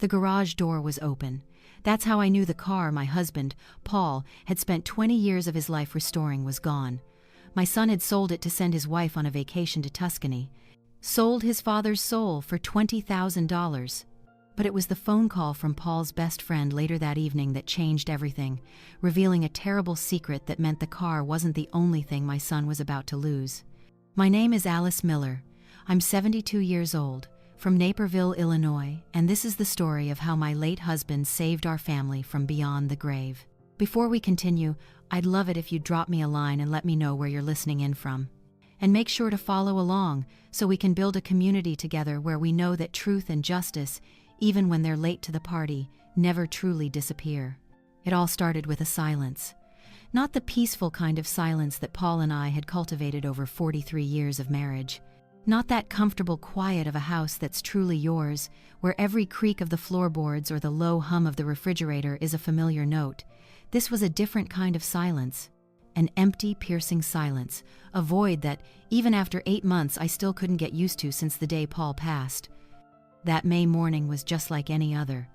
The garage door was open. That's how I knew the car my husband, Paul, had spent 20 years of his life restoring was gone. My son had sold it to send his wife on a vacation to Tuscany. Sold his father's soul for $20,000. But it was the phone call from Paul's best friend later that evening that changed everything, revealing a terrible secret that meant the car wasn't the only thing my son was about to lose. My name is Alice Miller. I'm 72 years old, from Naperville, Illinois, and this is the story of how my late husband saved our family from beyond the grave. Before we continue, I'd love it if you'd drop me a line and let me know where you're listening in from. And make sure to follow along so we can build a community together where we know that truth and justice, even when they're late to the party, never truly disappear. It all started with a silence. Not the peaceful kind of silence that Paul and I had cultivated over 43 years of marriage. Not that comfortable quiet of a house that's truly yours, where every creak of the floorboards or the low hum of the refrigerator is a familiar note. This was a different kind of silence. An empty, piercing silence, a void that, even after 8 months, I still couldn't get used to since the day Paul passed. That May morning was just like any other.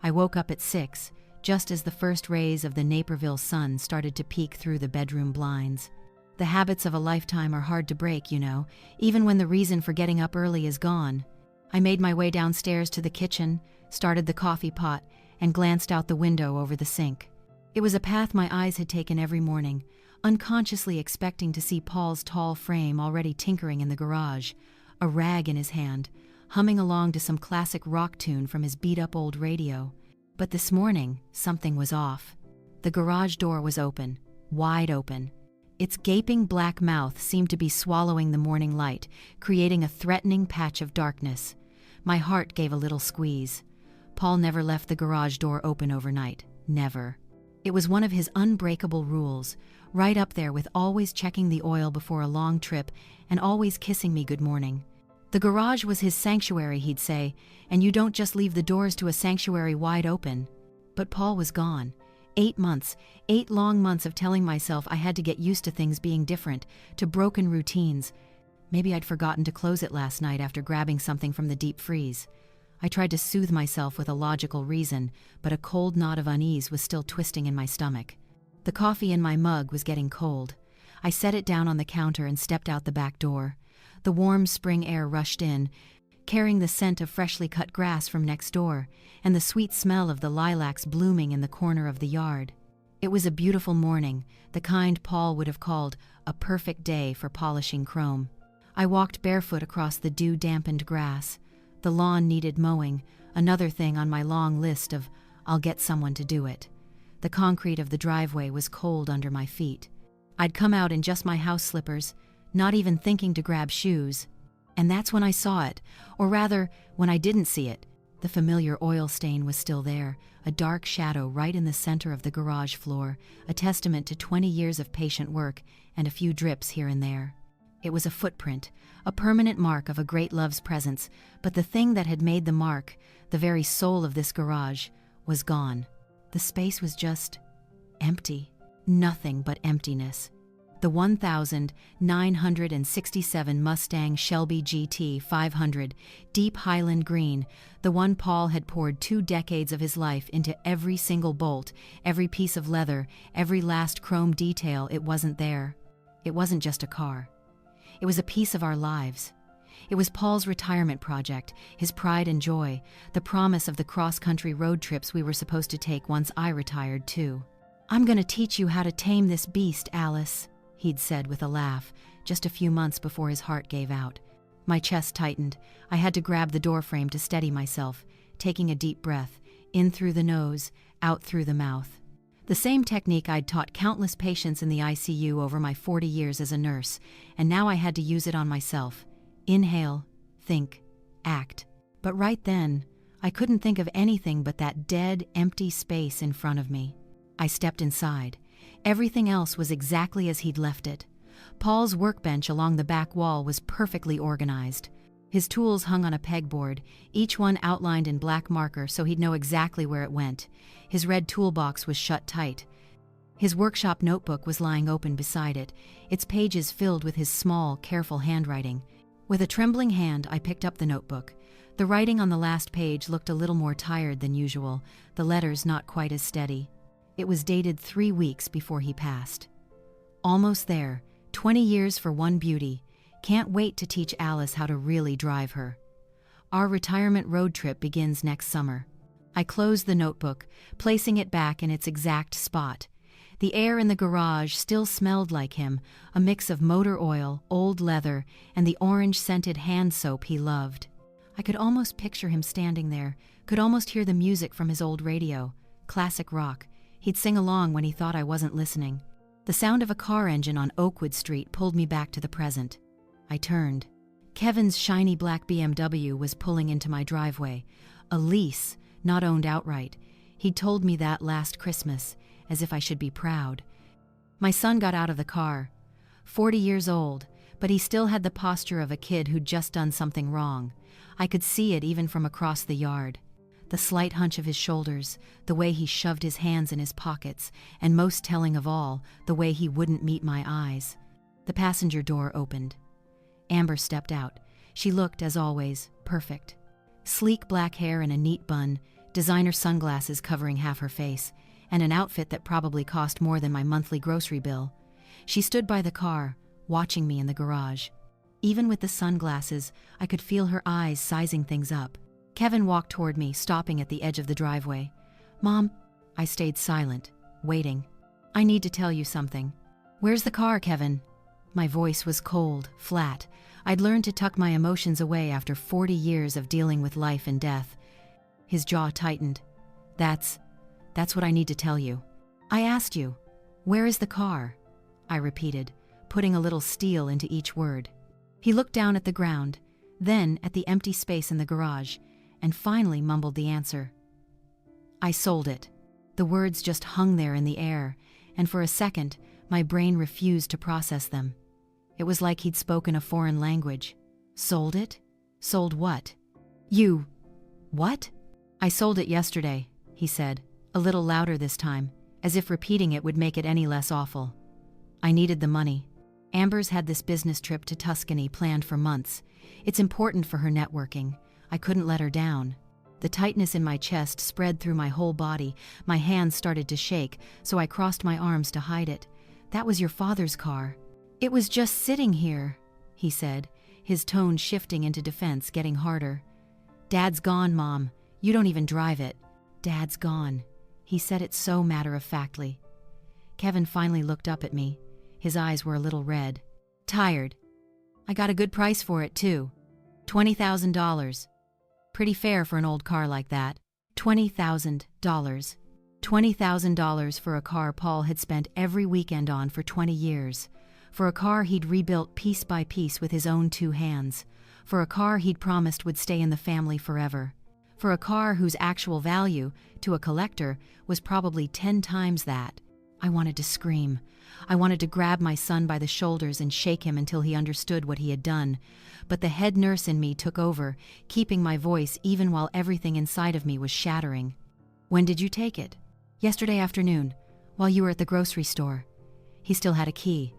I woke up at 6, just as the first rays of the Naperville sun started to peek through the bedroom blinds. The habits of a lifetime are hard to break, you know, even when the reason for getting up early is gone. I made my way downstairs to the kitchen, started the coffee pot, and glanced out the window over the sink. It was a path my eyes had taken every morning, unconsciously expecting to see Paul's tall frame already tinkering in the garage, a rag in his hand, humming along to some classic rock tune from his beat-up old radio. But this morning, something was off. The garage door was open, wide open. Its gaping black mouth seemed to be swallowing the morning light, creating a threatening patch of darkness. My heart gave a little squeeze. Paul never left the garage door open overnight. Never. It was one of his unbreakable rules, right up there with always checking the oil before a long trip and always kissing me good morning. The garage was his sanctuary, he'd say, and you don't just leave the doors to a sanctuary wide open. But Paul was gone. 8 months, 8 long months of telling myself I had to get used to things being different, to broken routines. Maybe I'd forgotten to close it last night after grabbing something from the deep freeze. I tried to soothe myself with a logical reason, but a cold knot of unease was still twisting in my stomach. The coffee in my mug was getting cold. I set it down on the counter and stepped out the back door. The warm spring air rushed in, carrying the scent of freshly cut grass from next door, and the sweet smell of the lilacs blooming in the corner of the yard. It was a beautiful morning, the kind Paul would have called a perfect day for polishing chrome. I walked barefoot across the dew-dampened grass. The lawn needed mowing, another thing on my long list of I'll get someone to do it. The concrete of the driveway was cold under my feet. I'd come out in just my house slippers, not even thinking to grab shoes. And that's when I saw it, or rather, when I didn't see it. The familiar oil stain was still there, a dark shadow right in the center of the garage floor, a testament to 20 years of patient work and a few drips here and there. It was a footprint, a permanent mark of a great love's presence, but the thing that had made the mark, the very soul of this garage, was gone. The space was just empty, nothing but emptiness. The 1967 Mustang Shelby GT 500, deep Highland green, the one Paul had poured 2 decades of his life into every single bolt, every piece of leather, every last chrome detail, it wasn't there. It wasn't just a car. It was a piece of our lives. It was Paul's retirement project, his pride and joy, the promise of the cross-country road trips we were supposed to take once I retired too. "I'm going to teach you how to tame this beast, Alice," he'd said with a laugh, just a few months before his heart gave out. My chest tightened. I had to grab the doorframe to steady myself, taking a deep breath, in through the nose, out through the mouth. The same technique I'd taught countless patients in the ICU over my 40 years as a nurse, and now I had to use it on myself. Inhale, think, act. But right then, I couldn't think of anything but that dead, empty space in front of me. I stepped inside. Everything else was exactly as he'd left it. Paul's workbench along the back wall was perfectly organized. His tools hung on a pegboard, each one outlined in black marker so he'd know exactly where it went. His red toolbox was shut tight. His workshop notebook was lying open beside it, its pages filled with his small, careful handwriting. With a trembling hand, I picked up the notebook. The writing on the last page looked a little more tired than usual, the letters not quite as steady. It was dated 3 weeks before he passed. Almost there, 20 years for one beauty. Can't wait to teach Alice how to really drive her. Our retirement road trip begins next summer. I closed the notebook, placing it back in its exact spot. The air in the garage still smelled like him, a mix of motor oil, old leather, and the orange-scented hand soap he loved. I could almost picture him standing there, could almost hear the music from his old radio, classic rock. He'd sing along when he thought I wasn't listening. The sound of a car engine on Oakwood Street pulled me back to the present. I turned. Kevin's shiny black BMW was pulling into my driveway. A lease, not owned outright. He'd told me that last Christmas, as if I should be proud. My son got out of the car. 40 years old, but he still had the posture of a kid who'd just done something wrong. I could see it even from across the yard. The slight hunch of his shoulders, the way he shoved his hands in his pockets, and most telling of all, the way he wouldn't meet my eyes. The passenger door opened. Amber stepped out. She looked, as always, perfect. Sleek black hair in a neat bun, designer sunglasses covering half her face, and an outfit that probably cost more than my monthly grocery bill. She stood by the car, watching me in the garage. Even with the sunglasses, I could feel her eyes sizing things up. Kevin walked toward me, stopping at the edge of the driveway. "Mom," I stayed silent, waiting. "I need to tell you something." "Where's the car, Kevin?" My voice was cold, flat. I'd learned to tuck my emotions away after 40 years of dealing with life and death. His jaw tightened. That's what I need to tell you." "I asked you, where is the car?" I repeated, putting a little steel into each word. He looked down at the ground, then at the empty space in the garage, and finally mumbled the answer. "I sold it." The words just hung there in the air, and for a second, my brain refused to process them. It was like he'd spoken a foreign language. "Sold it? Sold what?" "You... what?" "I sold it yesterday," he said, a little louder this time, as if repeating it would make it any less awful. "I needed the money. Amber's had this business trip to Tuscany planned for months. It's important for her networking. I couldn't let her down." The tightness in my chest spread through my whole body. My hands started to shake, so I crossed my arms to hide it. "That was your father's car." "It was just sitting here," he said, his tone shifting into defense, getting harder. "Dad's gone, Mom. You don't even drive it." "Dad's gone." He said it so matter-of-factly. Kevin finally looked up at me. His eyes were a little red. "Tired. I got a good price for it, too. $20,000. Pretty fair for an old car like that." $20,000. $20,000 for a car Paul had spent every weekend on for 20 years. For a car he'd rebuilt piece by piece with his own 2 hands. For a car he'd promised would stay in the family forever. For a car whose actual value, to a collector, was probably 10 times that. I wanted to scream. I wanted to grab my son by the shoulders and shake him until he understood what he had done. But the head nurse in me took over, keeping my voice even while everything inside of me was shattering. "When did you take it?" "Yesterday afternoon, while you were at the grocery store." He still had a key.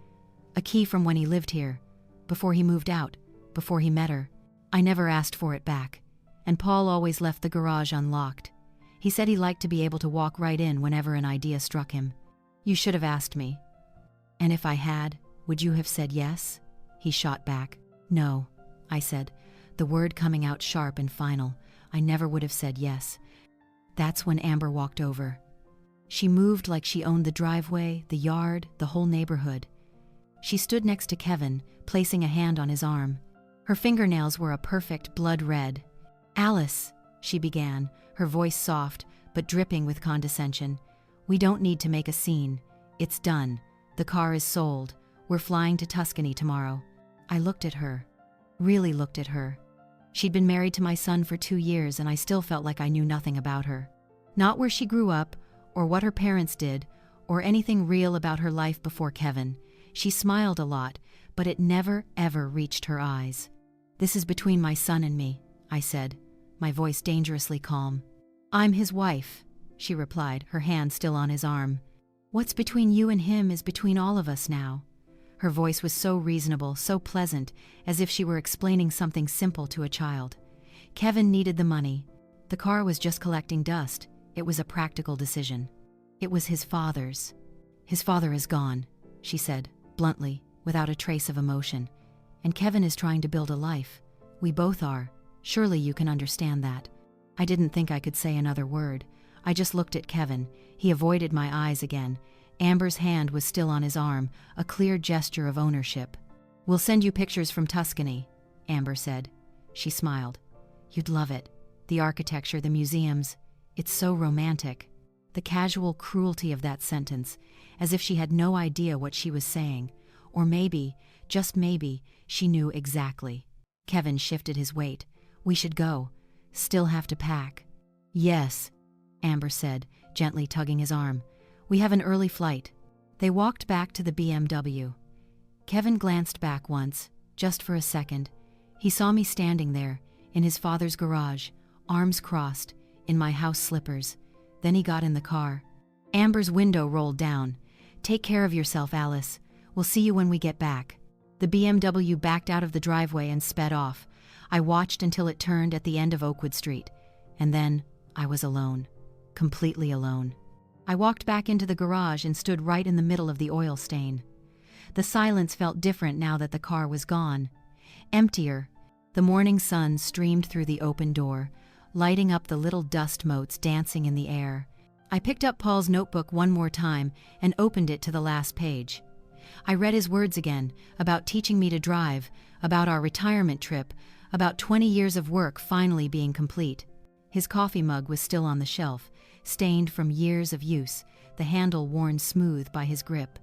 A key from when he lived here, before he moved out, before he met her. I never asked for it back. And Paul always left the garage unlocked. He said he liked to be able to walk right in whenever an idea struck him. "You should have asked me." "And if I had, would you have said yes?" He shot back. "No," I said, the word coming out sharp and final. "I never would have said yes." That's when Amber walked over. She moved like she owned the driveway, the yard, the whole neighborhood. She stood next to Kevin, placing a hand on his arm. Her fingernails were a perfect blood red. "Alice," she began, her voice soft, but dripping with condescension. "We don't need to make a scene. It's done. The car is sold. We're flying to Tuscany tomorrow." I looked at her. Really looked at her. She'd been married to my son for 2 years, and I still felt like I knew nothing about her. Not where she grew up, or what her parents did, or anything real about her life before Kevin. She smiled a lot, but it never, ever reached her eyes. "This is between my son and me," I said, my voice dangerously calm. "I'm his wife," she replied, her hand still on his arm. "What's between you and him is between all of us now." Her voice was so reasonable, so pleasant, as if she were explaining something simple to a child. Kevin needed the money. The car was just collecting dust. It was a practical decision. It was his father's. His father is gone, she said, bluntly, without a trace of emotion. And Kevin is trying to build a life. We both are. Surely you can understand that. I didn't think I could say another word. I just looked at Kevin. He avoided my eyes again. Amber's hand was still on his arm, a clear gesture of ownership. "We'll send you pictures from Tuscany," Amber said. She smiled. "You'd love it. The architecture, the museums. It's so romantic." The casual cruelty of that sentence, as if she had no idea what she was saying. Or maybe, just maybe, she knew exactly. Kevin shifted his weight. "We should go. Still have to pack." "Yes," Amber said, gently tugging his arm. "We have an early flight." They walked back to the BMW. Kevin glanced back once, just for a second. He saw me standing there, in his father's garage, arms crossed, in my house slippers. Then he got in the car. Amber's window rolled down. "Take care of yourself, Alice. We'll see you when we get back." The BMW backed out of the driveway and sped off. I watched until it turned at the end of Oakwood Street. And then I was alone. Completely alone. I walked back into the garage and stood right in the middle of the oil stain. The silence felt different now that the car was gone. Emptier. The morning sun streamed through the open door, lighting up the little dust motes dancing in the air. I picked up Paul's notebook one more time and opened it to the last page. I read his words again, about teaching me to drive, about our retirement trip, about 20 years of work finally being complete. His coffee mug was still on the shelf, stained from years of use, the handle worn smooth by his grip.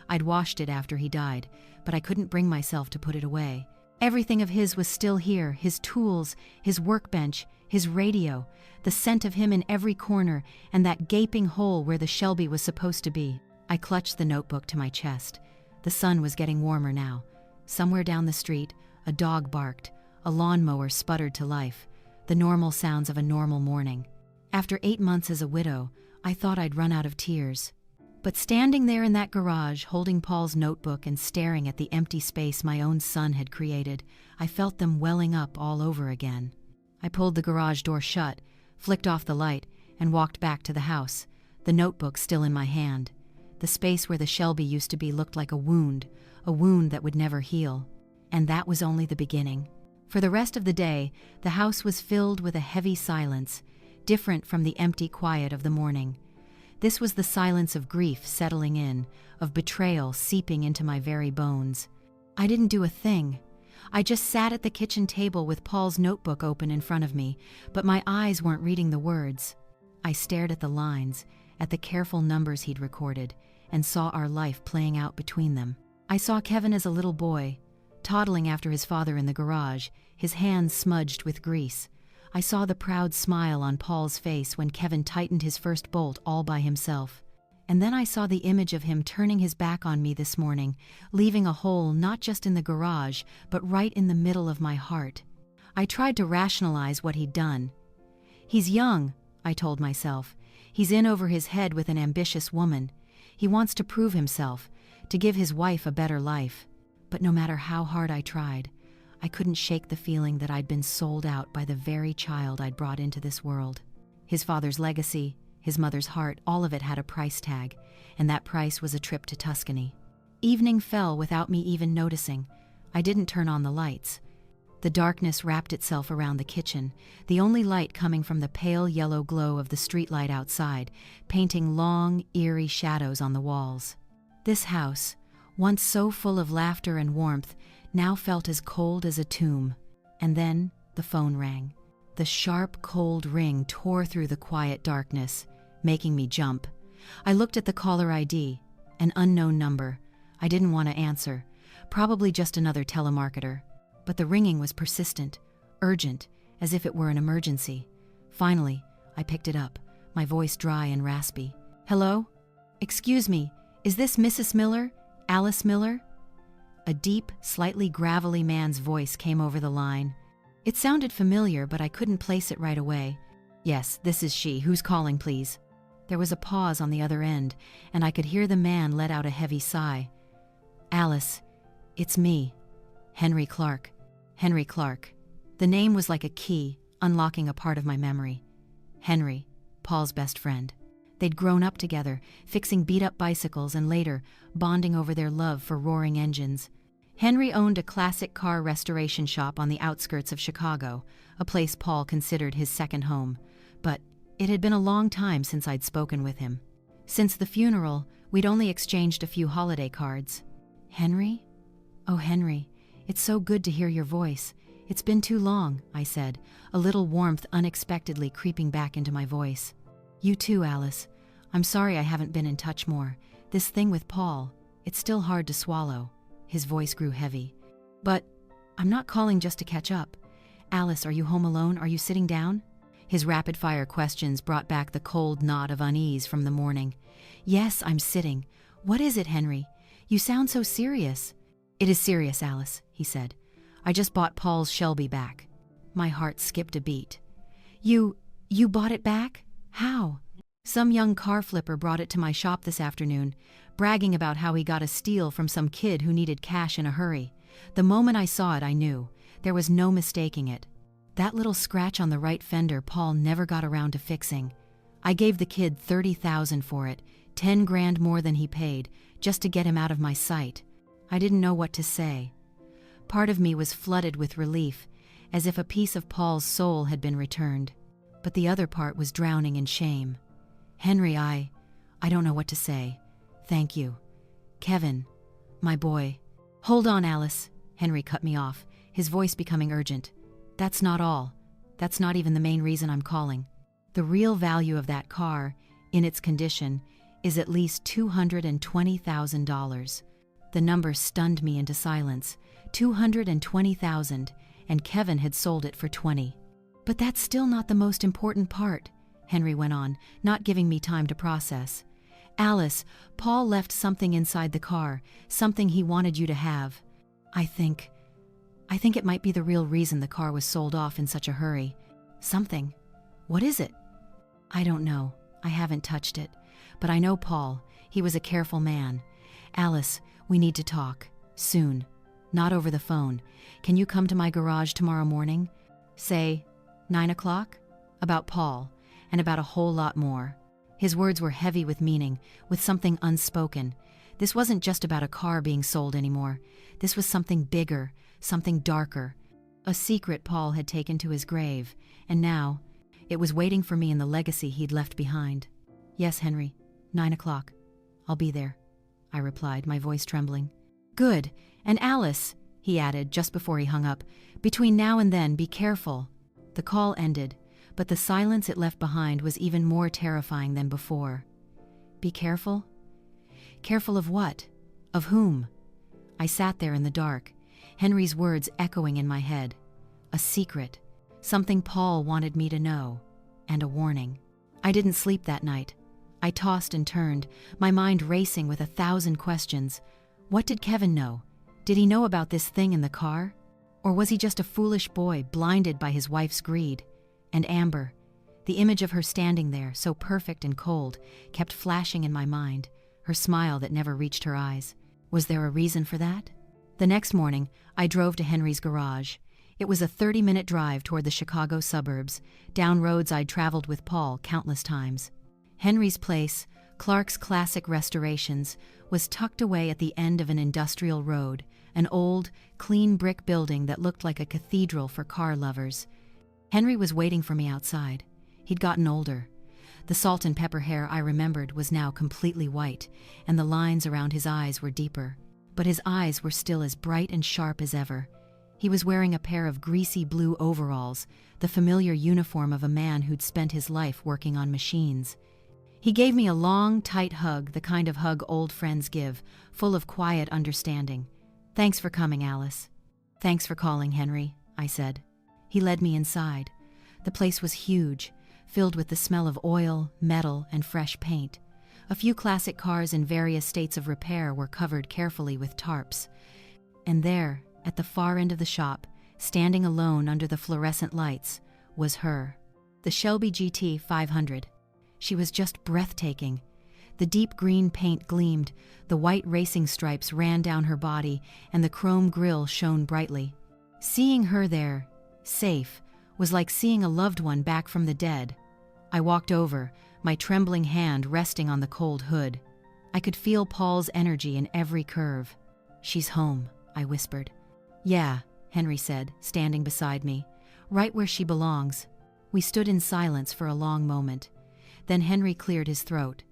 I'd washed it after he died, but I couldn't bring myself to put it away. Everything of his was still here, his tools, his workbench, his radio, the scent of him in every corner, and that gaping hole where the Shelby was supposed to be. I clutched the notebook to my chest. The sun was getting warmer now. Somewhere down the street, a dog barked, a lawnmower sputtered to life, the normal sounds of a normal morning. After 8 months as a widow, I thought I'd run out of tears. But standing there in that garage, holding Paul's notebook and staring at the empty space my own son had created, I felt them welling up all over again. I pulled the garage door shut, flicked off the light, and walked back to the house, the notebook still in my hand. The space where the Shelby used to be looked like a wound that would never heal. And that was only the beginning. For the rest of the day, the house was filled with a heavy silence, different from the empty quiet of the morning. This was the silence of grief settling in, of betrayal seeping into my very bones. I didn't do a thing. I just sat at the kitchen table with Paul's notebook open in front of me, but my eyes weren't reading the words. I stared at the lines, at the careful numbers he'd recorded, and saw our life playing out between them. I saw Kevin as a little boy, toddling after his father in the garage, his hands smudged with grease. I saw the proud smile on Paul's face when Kevin tightened his first bolt all by himself. And then I saw the image of him turning his back on me this morning, leaving a hole not just in the garage, but right in the middle of my heart. I tried to rationalize what he'd done. He's young, I told myself. He's in over his head with an ambitious woman. He wants to prove himself, to give his wife a better life. But no matter how hard I tried, I couldn't shake the feeling that I'd been sold out by the very child I'd brought into this world. His father's legacy, his mother's heart, all of it had a price tag, and that price was a trip to Tuscany. Evening fell without me even noticing. I didn't turn on the lights. The darkness wrapped itself around the kitchen, the only light coming from the pale yellow glow of the streetlight outside, painting long, eerie shadows on the walls. This house, once so full of laughter and warmth, now felt as cold as a tomb. And then the phone rang. The sharp, cold ring tore through the quiet darkness, making me jump. I looked at the caller ID, an unknown number. I didn't want to answer, probably just another telemarketer. But the ringing was persistent, urgent, as if it were an emergency. Finally, I picked it up, my voice dry and raspy. "Hello? Excuse me, is this Mrs. Miller? Alice Miller?" A deep, slightly gravelly man's voice came over the line. It sounded familiar, but I couldn't place it right away. "Yes, this is she. Who's calling, please?" There was a pause on the other end, and I could hear the man let out a heavy sigh. "Alice, it's me. Henry Clark." Henry Clark. The name was like a key. unlocking a part of my memory. Henry, Paul's best friend. They'd grown up together, fixing beat-up bicycles and later bonding over their love for roaring engines. Henry owned a classic car restoration shop on the outskirts of Chicago, a place Paul considered his second home. But it had been a long time since I'd spoken with him. Since the funeral, we'd only exchanged a few holiday cards. "Henry? Oh, Henry, it's so good to hear your voice. It's been too long," I said, a little warmth unexpectedly creeping back into my voice. "You too, Alice. I'm sorry I haven't been in touch more. This thing with Paul, it's still hard to swallow." His voice grew heavy. "But I'm not calling just to catch up. Alice, are you home alone? Are you sitting down?" His rapid-fire questions brought back the cold knot of unease from the morning. "Yes, I'm sitting. What is it, Henry? You sound so serious." "It is serious, Alice," he said. "I just bought Paul's Shelby back." My heart skipped a beat. You bought it back? How?" "Some young car flipper brought it to my shop this afternoon, bragging about how he got a steal from some kid who needed cash in a hurry. The moment I saw it, I knew. There was no mistaking it. That little scratch on the right fender Paul never got around to fixing. I gave the kid $30,000 for it, 10 grand more than he paid, just to get him out of my sight. I didn't know what to say. Part of me was flooded with relief, as if a piece of Paul's soul had been returned. But the other part was drowning in shame. "Henry, I don't know what to say. Thank you. Kevin, my boy." "Hold on, Alice," Henry cut me off, his voice becoming urgent. "That's not all. That's not even the main reason I'm calling. The real value of that car, in its condition, is at least $220,000. The number stunned me into silence. 220,000, and Kevin had sold it for 20. "But that's still not the most important part," Henry went on, not giving me time to process. "Alice, Paul left something inside the car, something he wanted you to have. I think it might be the real reason the car was sold off in such a hurry. Something. What is it?" "I don't know. I haven't touched it. But I know Paul. He was a careful man. Alice, we need to talk. Soon. Not over the phone. Can you come to my garage tomorrow morning? Say, 9 o'clock? About Paul, and about a whole lot more." His words were heavy with meaning, with something unspoken. This wasn't just about a car being sold anymore. This was something bigger, something darker. A secret Paul had taken to his grave, and now it was waiting for me in the legacy he'd left behind. "Yes, Henry, 9 o'clock. I'll be there," I replied, my voice trembling. "Good. And Alice," he added just before he hung up, "between now and then, be careful." The call ended, but the silence it left behind was even more terrifying than before. Be careful? Careful of what? Of whom? I sat there in the dark, Henry's words echoing in my head. A secret, something Paul wanted me to know, and a warning. I didn't sleep that night. I tossed and turned, my mind racing with 1,000 questions. What did Kevin know? Did he know about this thing in the car? Or was he just a foolish boy blinded by his wife's greed? And Amber, the image of her standing there, so perfect and cold, kept flashing in my mind, her smile that never reached her eyes. Was there a reason for that? The next morning, I drove to Henry's garage. It was a 30-minute drive toward the Chicago suburbs, down roads I'd traveled with Paul countless times. Henry's place, Clark's Classic Restorations, was tucked away at the end of an industrial road, an old, clean brick building that looked like a cathedral for car lovers. Henry was waiting for me outside. He'd gotten older. The salt and pepper hair I remembered was now completely white, and the lines around his eyes were deeper. But his eyes were still as bright and sharp as ever. He was wearing a pair of greasy blue overalls, the familiar uniform of a man who'd spent his life working on machines. He gave me a long, tight hug, the kind of hug old friends give, full of quiet understanding. "Thanks for coming, Alice." "Thanks for calling, Henry," I said. He led me inside. The place was huge, filled with the smell of oil, metal, and fresh paint. A few classic cars in various states of repair were covered carefully with tarps. And there, at the far end of the shop, standing alone under the fluorescent lights, was her. The Shelby GT 500. She was just breathtaking. The deep green paint gleamed, the white racing stripes ran down her body, and the chrome grille shone brightly. Seeing her there, safe, was like seeing a loved one back from the dead. I walked over, my trembling hand resting on the cold hood. I could feel Paul's energy in every curve. "She's home," I whispered. "Yeah," Henry said, standing beside me. "Right where she belongs." We stood in silence for a long moment. Then Henry cleared his throat.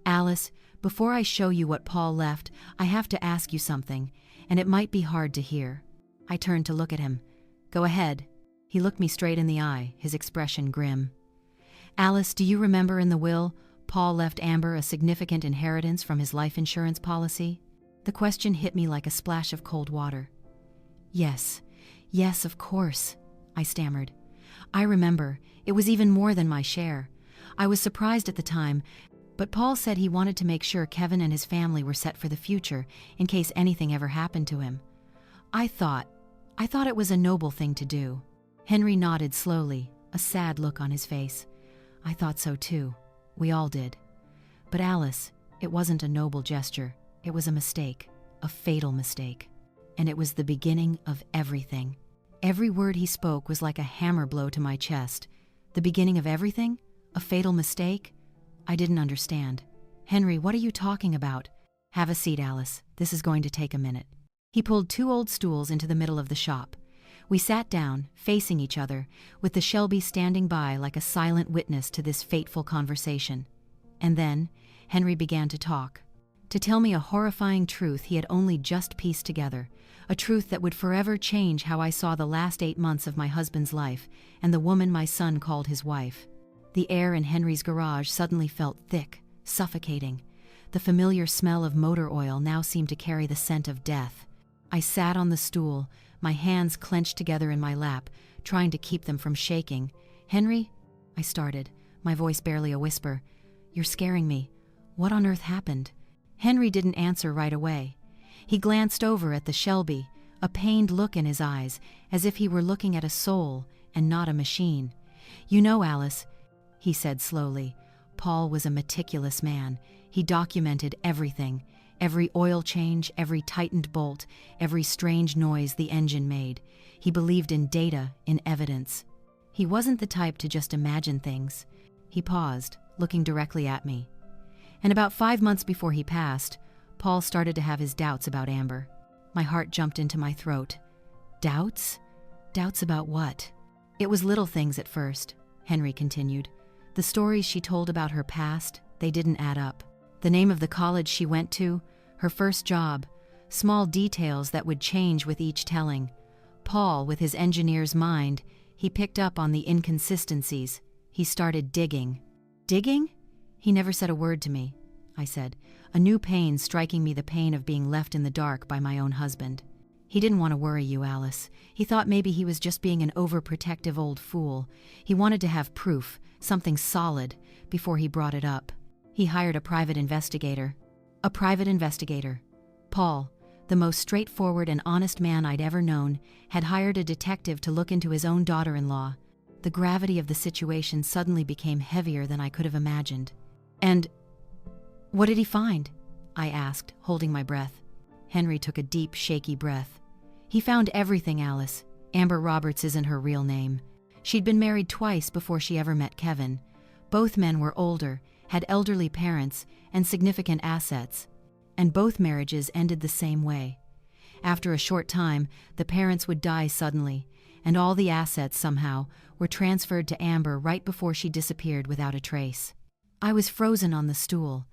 "Alice, before I show you what Paul left, I have to ask you something, and it might be hard to hear." I turned to look at him. "Go ahead." He looked me straight in the eye, his expression grim. "Alice, do you remember in the will, Paul left Amber a significant inheritance from his life insurance policy?" The question hit me like a splash of cold water. Yes, of course," I stammered. "I remember, it was even more than my share. I was surprised at the time, but Paul said he wanted to make sure Kevin and his family were set for the future in case anything ever happened to him. I thought it was a noble thing to do." Henry nodded slowly, a sad look on his face. "I thought so too. We all did. But Alice, it wasn't a noble gesture. It was a mistake, a fatal mistake. And it was the beginning of everything." Every word he spoke was like a hammer blow to my chest. The beginning of everything? A fatal mistake? I didn't understand. "Henry, what are you talking about?" "Have a seat, Alice. This is going to take a minute." He pulled 2 old stools into the middle of the shop. We sat down, facing each other, with the Shelby standing by like a silent witness to this fateful conversation. And then, Henry began to talk. To tell me a horrifying truth he had only just pieced together, a truth that would forever change how I saw the last 8 months of my husband's life and the woman my son called his wife. The air in Henry's garage suddenly felt thick, suffocating. The familiar smell of motor oil now seemed to carry the scent of death. I sat on the stool, my hands clenched together in my lap, trying to keep them from shaking. "Henry," I started, my voice barely a whisper, "you're scaring me. What on earth happened?" Henry didn't answer right away. He glanced over at the Shelby, a pained look in his eyes, as if he were looking at a soul and not a machine. "You know, Alice," he said slowly, "Paul was a meticulous man. He documented everything. Every oil change, every tightened bolt, every strange noise the engine made. He believed in data, in evidence. He wasn't the type to just imagine things." He paused, looking directly at me. "And about 5 months before he passed, Paul started to have his doubts about Amber." My heart jumped into my throat. "Doubts? Doubts about what?" "It was little things at first," Henry continued. "The stories she told about her past, they didn't add up. The name of the college she went to, her first job, small details that would change with each telling. Paul, with his engineer's mind, he picked up on the inconsistencies. He started digging." "Digging?" "He never said a word to me," I said, a new pain striking me, the pain of being left in the dark by my own husband. "He didn't want to worry you, Alice. He thought maybe he was just being an overprotective old fool. He wanted to have proof, something solid, before he brought it up. He hired a private investigator." A private investigator. Paul, the most straightforward and honest man I'd ever known, had hired a detective to look into his own daughter-in-law. The gravity of the situation suddenly became heavier than I could have imagined. "And what did he find?" I asked, holding my breath. Henry took a deep, shaky breath. "He found everything, Alice. Amber Roberts isn't her real name. She'd been married twice before she ever met Kevin. Both men were older, had elderly parents, and significant assets. And both marriages ended the same way. After a short time, the parents would die suddenly, and all the assets, somehow, were transferred to Amber right before she disappeared without a trace." I was frozen on the stool.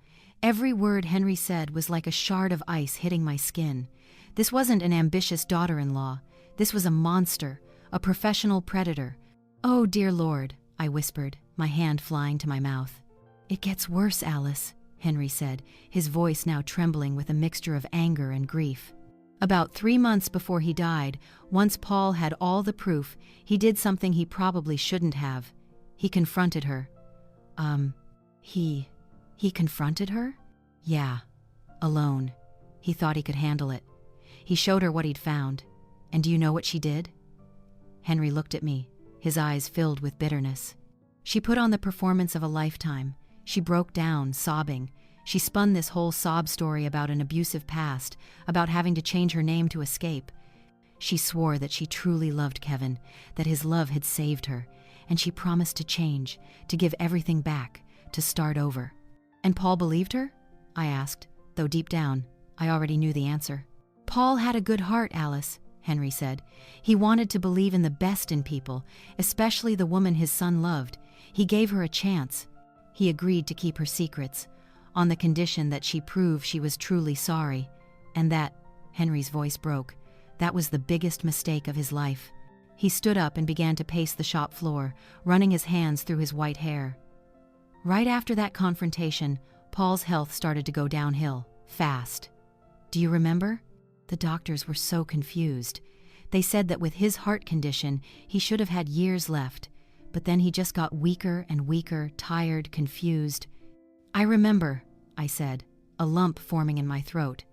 Every word Henry said was like a shard of ice hitting my skin. This wasn't an ambitious daughter-in-law. This was a monster, a professional predator. "Oh, dear Lord," I whispered, my hand flying to my mouth. "It gets worse, Alice," Henry said, his voice now trembling with a mixture of anger and grief. "About 3 months before he died, once Paul had all the proof, he did something he probably shouldn't have. He confronted her." He confronted her?" "Yeah. Alone. He thought he could handle it. He showed her what he'd found. And do you know what she did?" Henry looked at me, his eyes filled with bitterness. "She put on the performance of a lifetime. She broke down, sobbing. She spun this whole sob story about an abusive past, about having to change her name to escape. She swore that she truly loved Kevin, that his love had saved her, and she promised to change, to give everything back, to start over. And Paul believed her? I asked, though deep down, I already knew the answer. Paul had a good heart, Alice, Henry said. He wanted to believe in the best in people, especially the woman his son loved. He gave her a chance. He agreed to keep her secrets, on the condition that she prove she was truly sorry. And that, Henry's voice broke, that was the biggest mistake of his life. He stood up and began to pace the shop floor, running his hands through his white hair. Right after that confrontation, Paul's health started to go downhill, fast. Do you remember? The doctors were so confused. They said that with his heart condition, he should have had years left, but then he just got weaker and weaker, tired, confused. I remember, I said, a lump forming in my throat.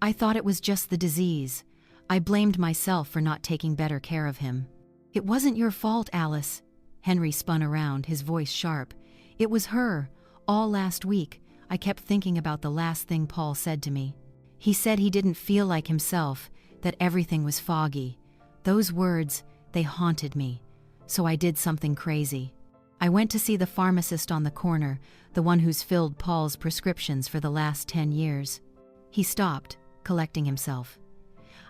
I thought it was just the disease. I blamed myself for not taking better care of him. It wasn't your fault, Alice. Henry spun around, his voice sharp. It was her. All last week, I kept thinking about the last thing Paul said to me. He said he didn't feel like himself, that everything was foggy. Those words, they haunted me. So I did something crazy. I went to see the pharmacist on the corner, the one who's filled Paul's prescriptions for the last 10 years. He stopped, collecting himself.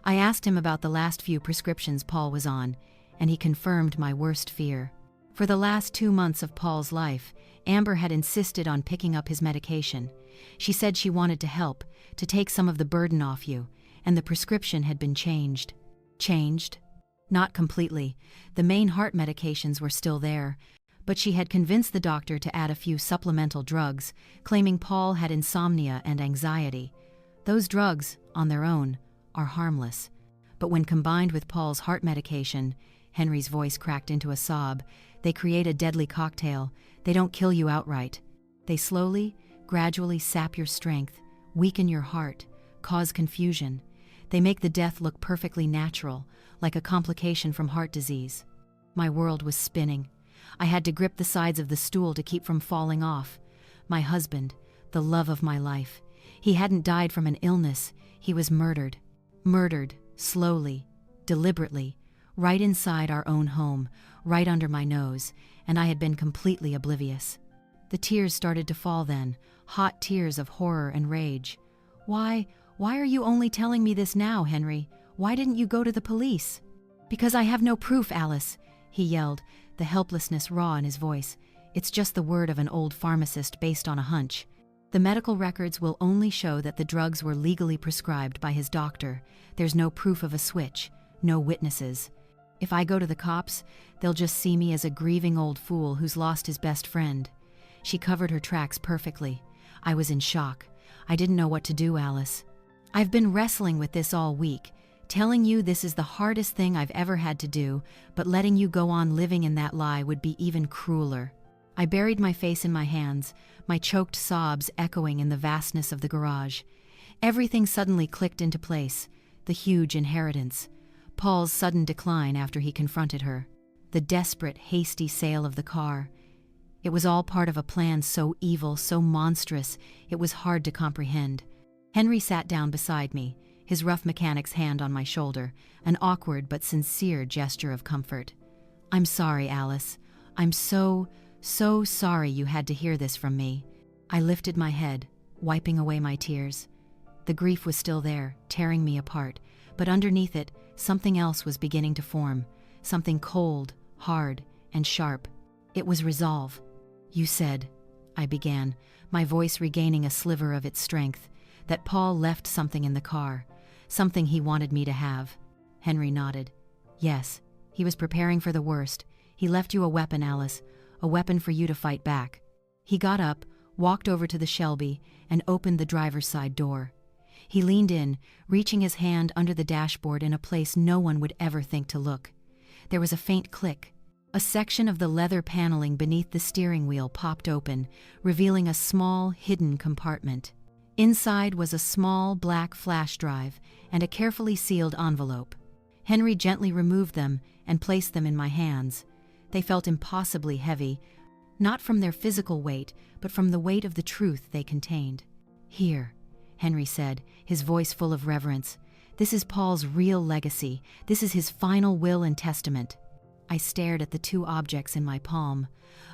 I asked him about the last few prescriptions Paul was on, and he confirmed my worst fear. For the last 2 months of Paul's life, Amber had insisted on picking up his medication. She said she wanted to help, to take some of the burden off you, and the prescription had been changed. Changed? Not completely. The main heart medications were still there, but she had convinced the doctor to add a few supplemental drugs, claiming Paul had insomnia and anxiety. Those drugs, on their own, are harmless. But when combined with Paul's heart medication, Henry's voice cracked into a sob, they create a deadly cocktail. They don't kill you outright. They slowly, gradually sap your strength, weaken your heart, cause confusion. They make the death look perfectly natural, like a complication from heart disease. My world was spinning. I had to grip the sides of the stool to keep from falling off. My husband, the love of my life. He hadn't died from an illness. He was murdered. Murdered, slowly, deliberately, right inside our own home, right under my nose, and I had been completely oblivious. The tears started to fall then, hot tears of horror and rage. Why are you only telling me this now, Henry? Why didn't you go to the police? Because I have no proof, Alice, he yelled, the helplessness raw in his voice. It's just the word of an old pharmacist based on a hunch. The medical records will only show that the drugs were legally prescribed by his doctor. There's no proof of a switch, no witnesses. If I go to the cops, they'll just see me as a grieving old fool who's lost his best friend. She covered her tracks perfectly. I was in shock. I didn't know what to do, Alice. I've been wrestling with this all week, telling you this is the hardest thing I've ever had to do, but letting you go on living in that lie would be even crueler. I buried my face in my hands, my choked sobs echoing in the vastness of the garage. Everything suddenly clicked into place. The huge inheritance. Paul's sudden decline after he confronted her. The desperate, hasty sale of the car. It was all part of a plan so evil, so monstrous, it was hard to comprehend. Henry sat down beside me, his rough mechanic's hand on my shoulder, an awkward but sincere gesture of comfort. I'm sorry, Alice. I'm so sorry you had to hear this from me. I lifted my head, wiping away my tears. The grief was still there, tearing me apart, but underneath it, something else was beginning to form, something cold, hard, and sharp. It was resolve. You said, I began, my voice regaining a sliver of its strength, that Paul left something in the car, something he wanted me to have. Henry nodded. Yes, he was preparing for the worst. He left you a weapon, Alice, a weapon for you to fight back. He got up, walked over to the Shelby, and opened the driver's side door. He leaned in, reaching his hand under the dashboard in a place no one would ever think to look. There was a faint click. A section of the leather paneling beneath the steering wheel popped open, revealing a small, hidden compartment. Inside was a small, black flash drive and a carefully sealed envelope. Henry gently removed them and placed them in my hands. They felt impossibly heavy, not from their physical weight, but from the weight of the truth they contained. Here, Henry said, his voice full of reverence. This is Paul's real legacy. This is his final will and testament. I stared at the two objects in my palm,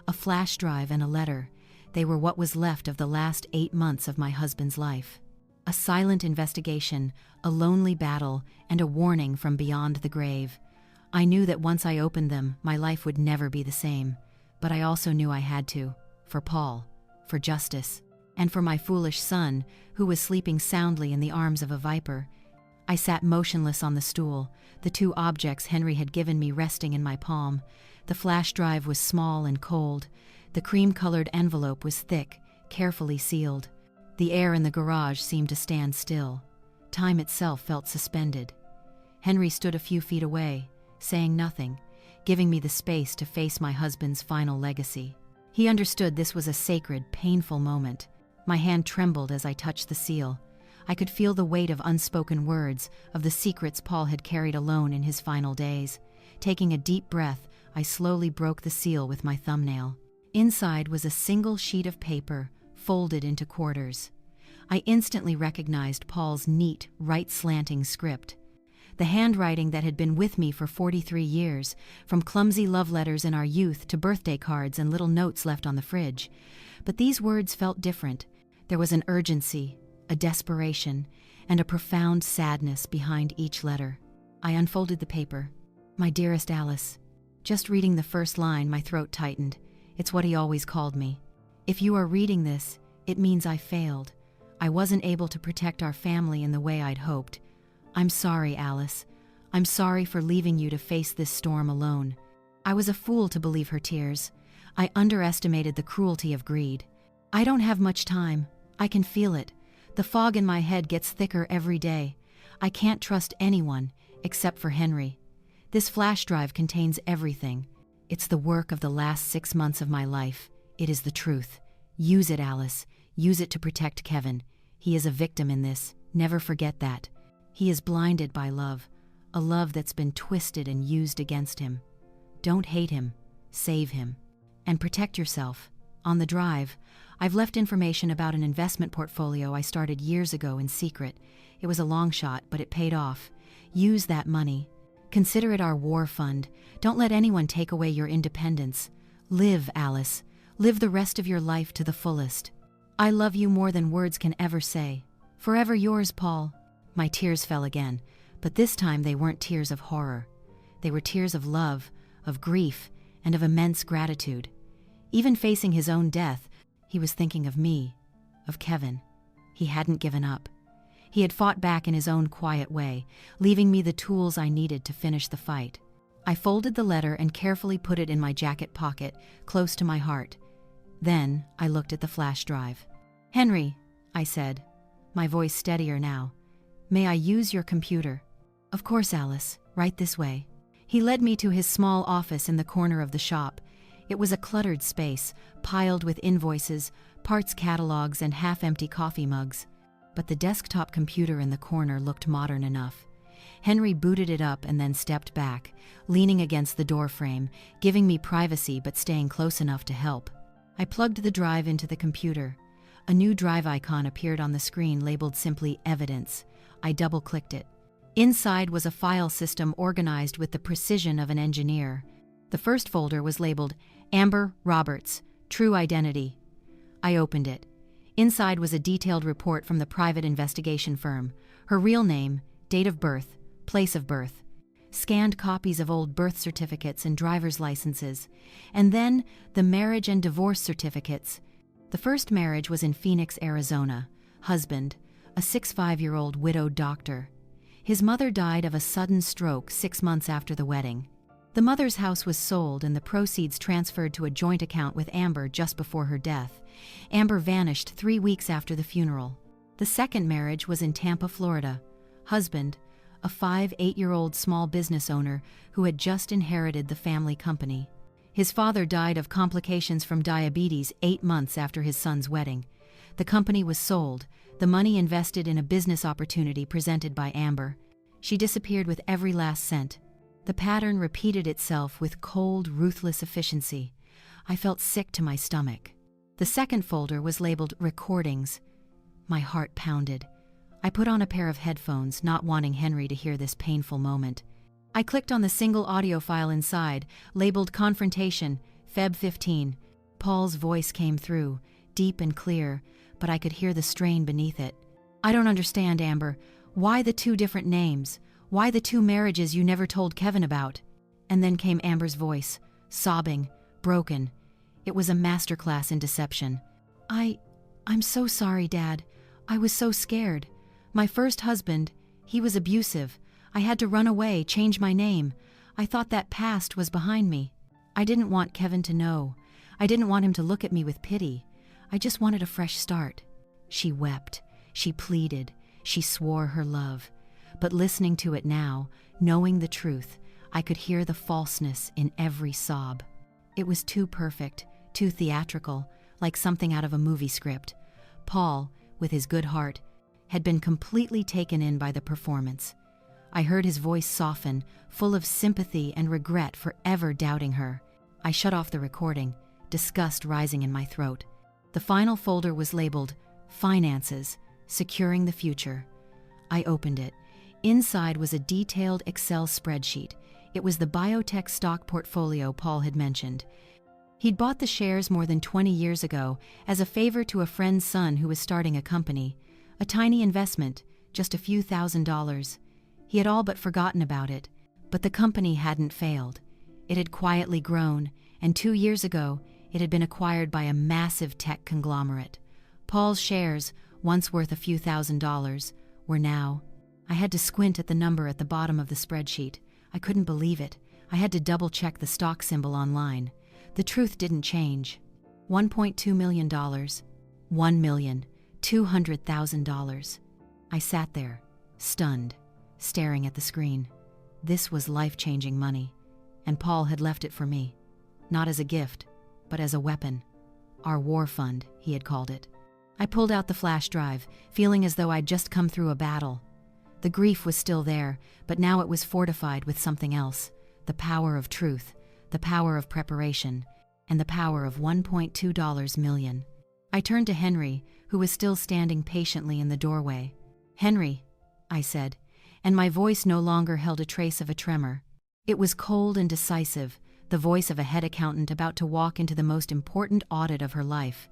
a flash drive and a letter. They were what was left of the last 8 months of my husband's life. A silent investigation, a lonely battle, and a warning from beyond the grave. I knew that once I opened them, my life would never be the same. But I also knew I had to. For Paul, for justice, and for my foolish son, who was sleeping soundly in the arms of a viper. I sat motionless on the stool, the two objects Henry had given me resting in my palm. The flash drive was small and cold. The cream-colored envelope was thick, carefully sealed. The air in the garage seemed to stand still. Time itself felt suspended. Henry stood a few feet away, saying nothing, giving me the space to face my husband's final legacy. He understood this was a sacred, painful moment. My hand trembled as I touched the seal. I could feel the weight of unspoken words, of the secrets Paul had carried alone in his final days. Taking a deep breath, I slowly broke the seal with my thumbnail. Inside was a single sheet of paper, folded into quarters. I instantly recognized Paul's neat, right-slanting script. The handwriting that had been with me for 43 years, from clumsy love letters in our youth to birthday cards and little notes left on the fridge. But these words felt different. There was an urgency, a desperation, and a profound sadness behind each letter. I unfolded the paper. My dearest Alice. Just reading the first line, my throat tightened. It's what he always called me. If you are reading this, it means I failed. I wasn't able to protect our family in the way I'd hoped. I'm sorry, Alice. I'm sorry for leaving you to face this storm alone. I was a fool to believe her tears. I underestimated the cruelty of greed. I don't have much time. I can feel it. The fog in my head gets thicker every day. I can't trust anyone, except for Henry. This flash drive contains everything. It's the work of the last 6 months of my life. It is the truth. Use it, Alice. Use it to protect Kevin. He is a victim in this. Never forget that. He is blinded by love, a love that's been twisted and used against him. Don't hate him. Save him. And protect yourself. On the drive, I've left information about an investment portfolio I started years ago in secret. It was a long shot, but it paid off. Use that money. Consider it our war fund. Don't let anyone take away your independence. Live, Alice. Live the rest of your life to the fullest. I love you more than words can ever say. Forever yours, Paul. My tears fell again, but this time they weren't tears of horror. They were tears of love, of grief, and of immense gratitude. Even facing his own death, he was thinking of me, of Kevin. He hadn't given up. He had fought back in his own quiet way, leaving me the tools I needed to finish the fight. I folded the letter and carefully put it in my jacket pocket, close to my heart. Then I looked at the flash drive. "Henry," I said, my voice steadier now, "may I use your computer?" "Of course, Alice, right this way." He led me to his small office in the corner of the shop. It was a cluttered space, piled with invoices, parts catalogs, and half-empty coffee mugs. But the desktop computer in the corner looked modern enough. Henry booted it up and then stepped back, leaning against the door frame, giving me privacy but staying close enough to help. I plugged the drive into the computer. A new drive icon appeared on the screen labeled simply Evidence. I double-clicked it. Inside was a file system organized with the precision of an engineer. The first folder was labeled Amber Roberts, True Identity. I opened it. Inside was a detailed report from the private investigation firm, her real name, date of birth, place of birth, scanned copies of old birth certificates and driver's licenses, and then the marriage and divorce certificates. The first marriage was in Phoenix, Arizona. Husband, a 65-year-old widowed doctor. His mother died of a sudden stroke 6 months after the wedding. The mother's house was sold and the proceeds transferred to a joint account with Amber just before her death. Amber vanished 3 weeks after the funeral. The second marriage was in Tampa, Florida. Husband, a 8-year-old small business owner who had just inherited the family company. His father died of complications from diabetes 8 months after his son's wedding. The company was sold, the money invested in a business opportunity presented by Amber. She disappeared with every last cent. The pattern repeated itself with cold, ruthless efficiency. I felt sick to my stomach. The second folder was labeled Recordings. My heart pounded. I put on a pair of headphones, not wanting Henry to hear this painful moment. I clicked on the single audio file inside, labeled Confrontation, Feb 15. Paul's voice came through, deep and clear, but I could hear the strain beneath it. "I don't understand, Amber. Why the two different names? Why the two marriages you never told Kevin about?" And then came Amber's voice, sobbing, broken. It was a masterclass in deception. I'm so sorry, Dad. I was so scared. My first husband, he was abusive. I had to run away, change my name. I thought that past was behind me. I didn't want Kevin to know. I didn't want him to look at me with pity. I just wanted a fresh start. She wept. She pleaded. She swore her love. But listening to it now, knowing the truth, I could hear the falseness in every sob. It was too perfect, too theatrical, like something out of a movie script. Paul, with his good heart, had been completely taken in by the performance. I heard his voice soften, full of sympathy and regret for ever doubting her. I shut off the recording, disgust rising in my throat. The final folder was labeled Finances, Securing the Future. I opened it. Inside was a detailed Excel spreadsheet. It was the biotech stock portfolio Paul had mentioned. He'd bought the shares more than 20 years ago as a favor to a friend's son who was starting a company. A tiny investment, just a few $1,000s. He had all but forgotten about it, but the company hadn't failed. It had quietly grown, and 2 years ago, it had been acquired by a massive tech conglomerate. Paul's shares, once worth a few $1,000s, were now... I had to squint at the number at the bottom of the spreadsheet. I couldn't believe it. I had to double-check the stock symbol online. The truth didn't change. $1.2 million. $1,200,000. I sat there, stunned, staring at the screen. This was life-changing money, and Paul had left it for me. Not as a gift, but as a weapon. Our war fund, he had called it. I pulled out the flash drive, feeling as though I'd just come through a battle. The grief was still there, but now it was fortified with something else. The power of truth, the power of preparation, and the power of $1.2 million. I turned to Henry, who was still standing patiently in the doorway. "Henry," I said, and my voice no longer held a trace of a tremor. It was cold and decisive, the voice of a head accountant about to walk into the most important audit of her life.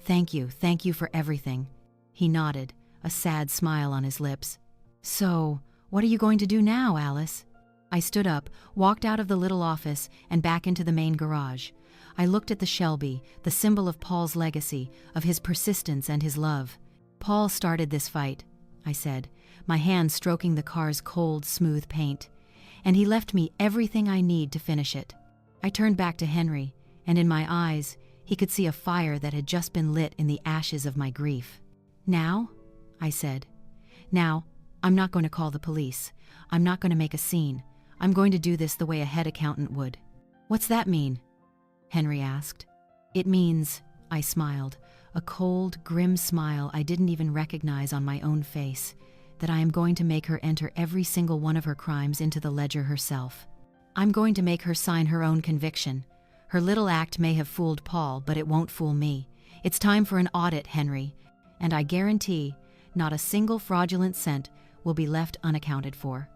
Thank you for everything." He nodded, a sad smile on his lips. "So, what are you going to do now, Alice?" I stood up, walked out of the little office, and back into the main garage. I looked at the Shelby, the symbol of Paul's legacy, of his persistence and his love. "Paul started this fight," I said, my hand stroking the car's cold, smooth paint. "And he left me everything I need to finish it." I turned back to Henry, and in my eyes, he could see a fire that had just been lit in the ashes of my grief. "Now?" I said. "Now, I'm not going to call the police. I'm not going to make a scene. I'm going to do this the way a head accountant would." "What's that mean?" Henry asked. "It means," I smiled, a cold, grim smile I didn't even recognize on my own face, "that I am going to make her enter every single one of her crimes into the ledger herself. I'm going to make her sign her own conviction. Her little act may have fooled Paul, but it won't fool me. It's time for an audit, Henry, and I guarantee not a single fraudulent cent will be left unaccounted for."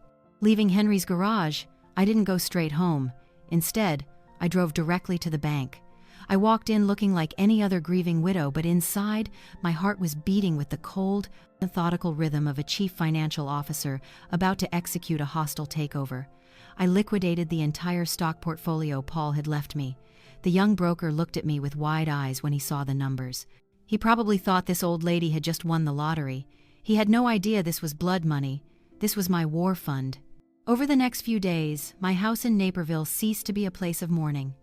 Leaving Henry's garage, I didn't go straight home. Instead, I drove directly to the bank. I walked in looking like any other grieving widow, but inside, my heart was beating with the cold, methodical rhythm of a chief financial officer about to execute a hostile takeover. I liquidated the entire stock portfolio Paul had left me. The young broker looked at me with wide eyes when he saw the numbers. He probably thought this old lady had just won the lottery. He had no idea this was blood money. This was my war fund. Over the next few days, my house in Naperville ceased to be a place of mourning.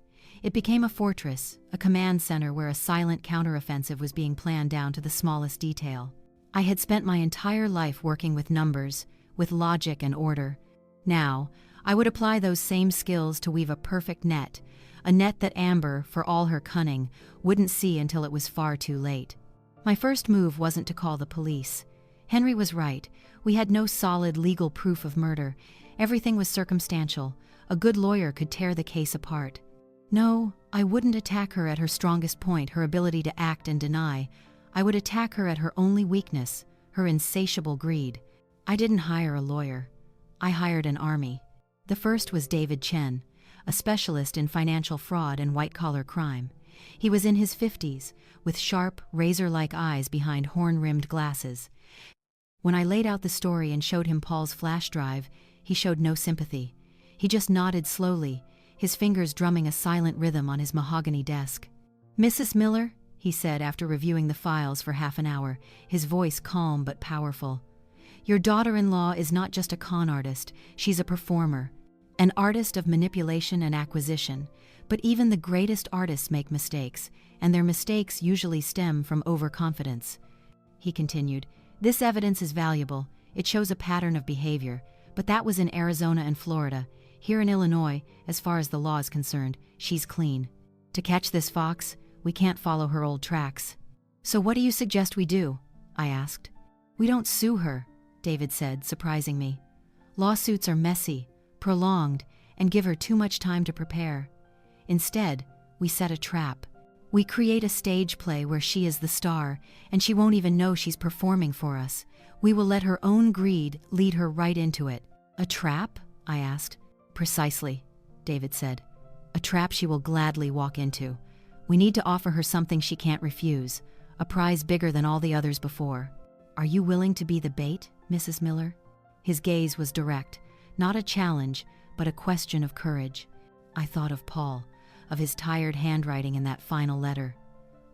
It became a fortress, a command center where a silent counteroffensive was being planned down to the smallest detail. I had spent my entire life working with numbers, with logic and order. Now, I would apply those same skills to weave a perfect net, a net that Amber, for all her cunning, wouldn't see until it was far too late. My first move wasn't to call the police. Henry was right. We had no solid legal proof of murder. Everything was circumstantial. A good lawyer could tear the case apart. No, I wouldn't attack her at her strongest point, her ability to act and deny. I would attack her at her only weakness, her insatiable greed. I didn't hire a lawyer. I hired an army. The first was David Chen, a specialist in financial fraud and white-collar crime. He was in his 50s, with sharp, razor-like eyes behind horn-rimmed glasses. When I laid out the story and showed him Paul's flash drive, he showed no sympathy. He just nodded slowly, his fingers drumming a silent rhythm on his mahogany desk. "Mrs. Miller," he said after reviewing the files for half an hour, his voice calm but powerful. "Your daughter-in-law is not just a con artist, she's a performer. An artist of manipulation and acquisition. But even the greatest artists make mistakes, and their mistakes usually stem from overconfidence." He continued, "This evidence is valuable. It shows a pattern of behavior, but that was in Arizona and Florida. Here in Illinois, as far as the law is concerned, she's clean. To catch this fox, we can't follow her old tracks." "So what do you suggest we do?" I asked. "We don't sue her," David said, surprising me. "Lawsuits are messy, prolonged, and give her too much time to prepare. Instead, we set a trap. We create a stage play where she is the star, and she won't even know she's performing for us. We will let her own greed lead her right into it." "A trap?" I asked. "Precisely," David said. "A trap she will gladly walk into. We need to offer her something she can't refuse, a prize bigger than all the others before. Are you willing to be the bait, Mrs. Miller?" His gaze was direct, not a challenge, but a question of courage. I thought of Paul, of his tired handwriting in that final letter.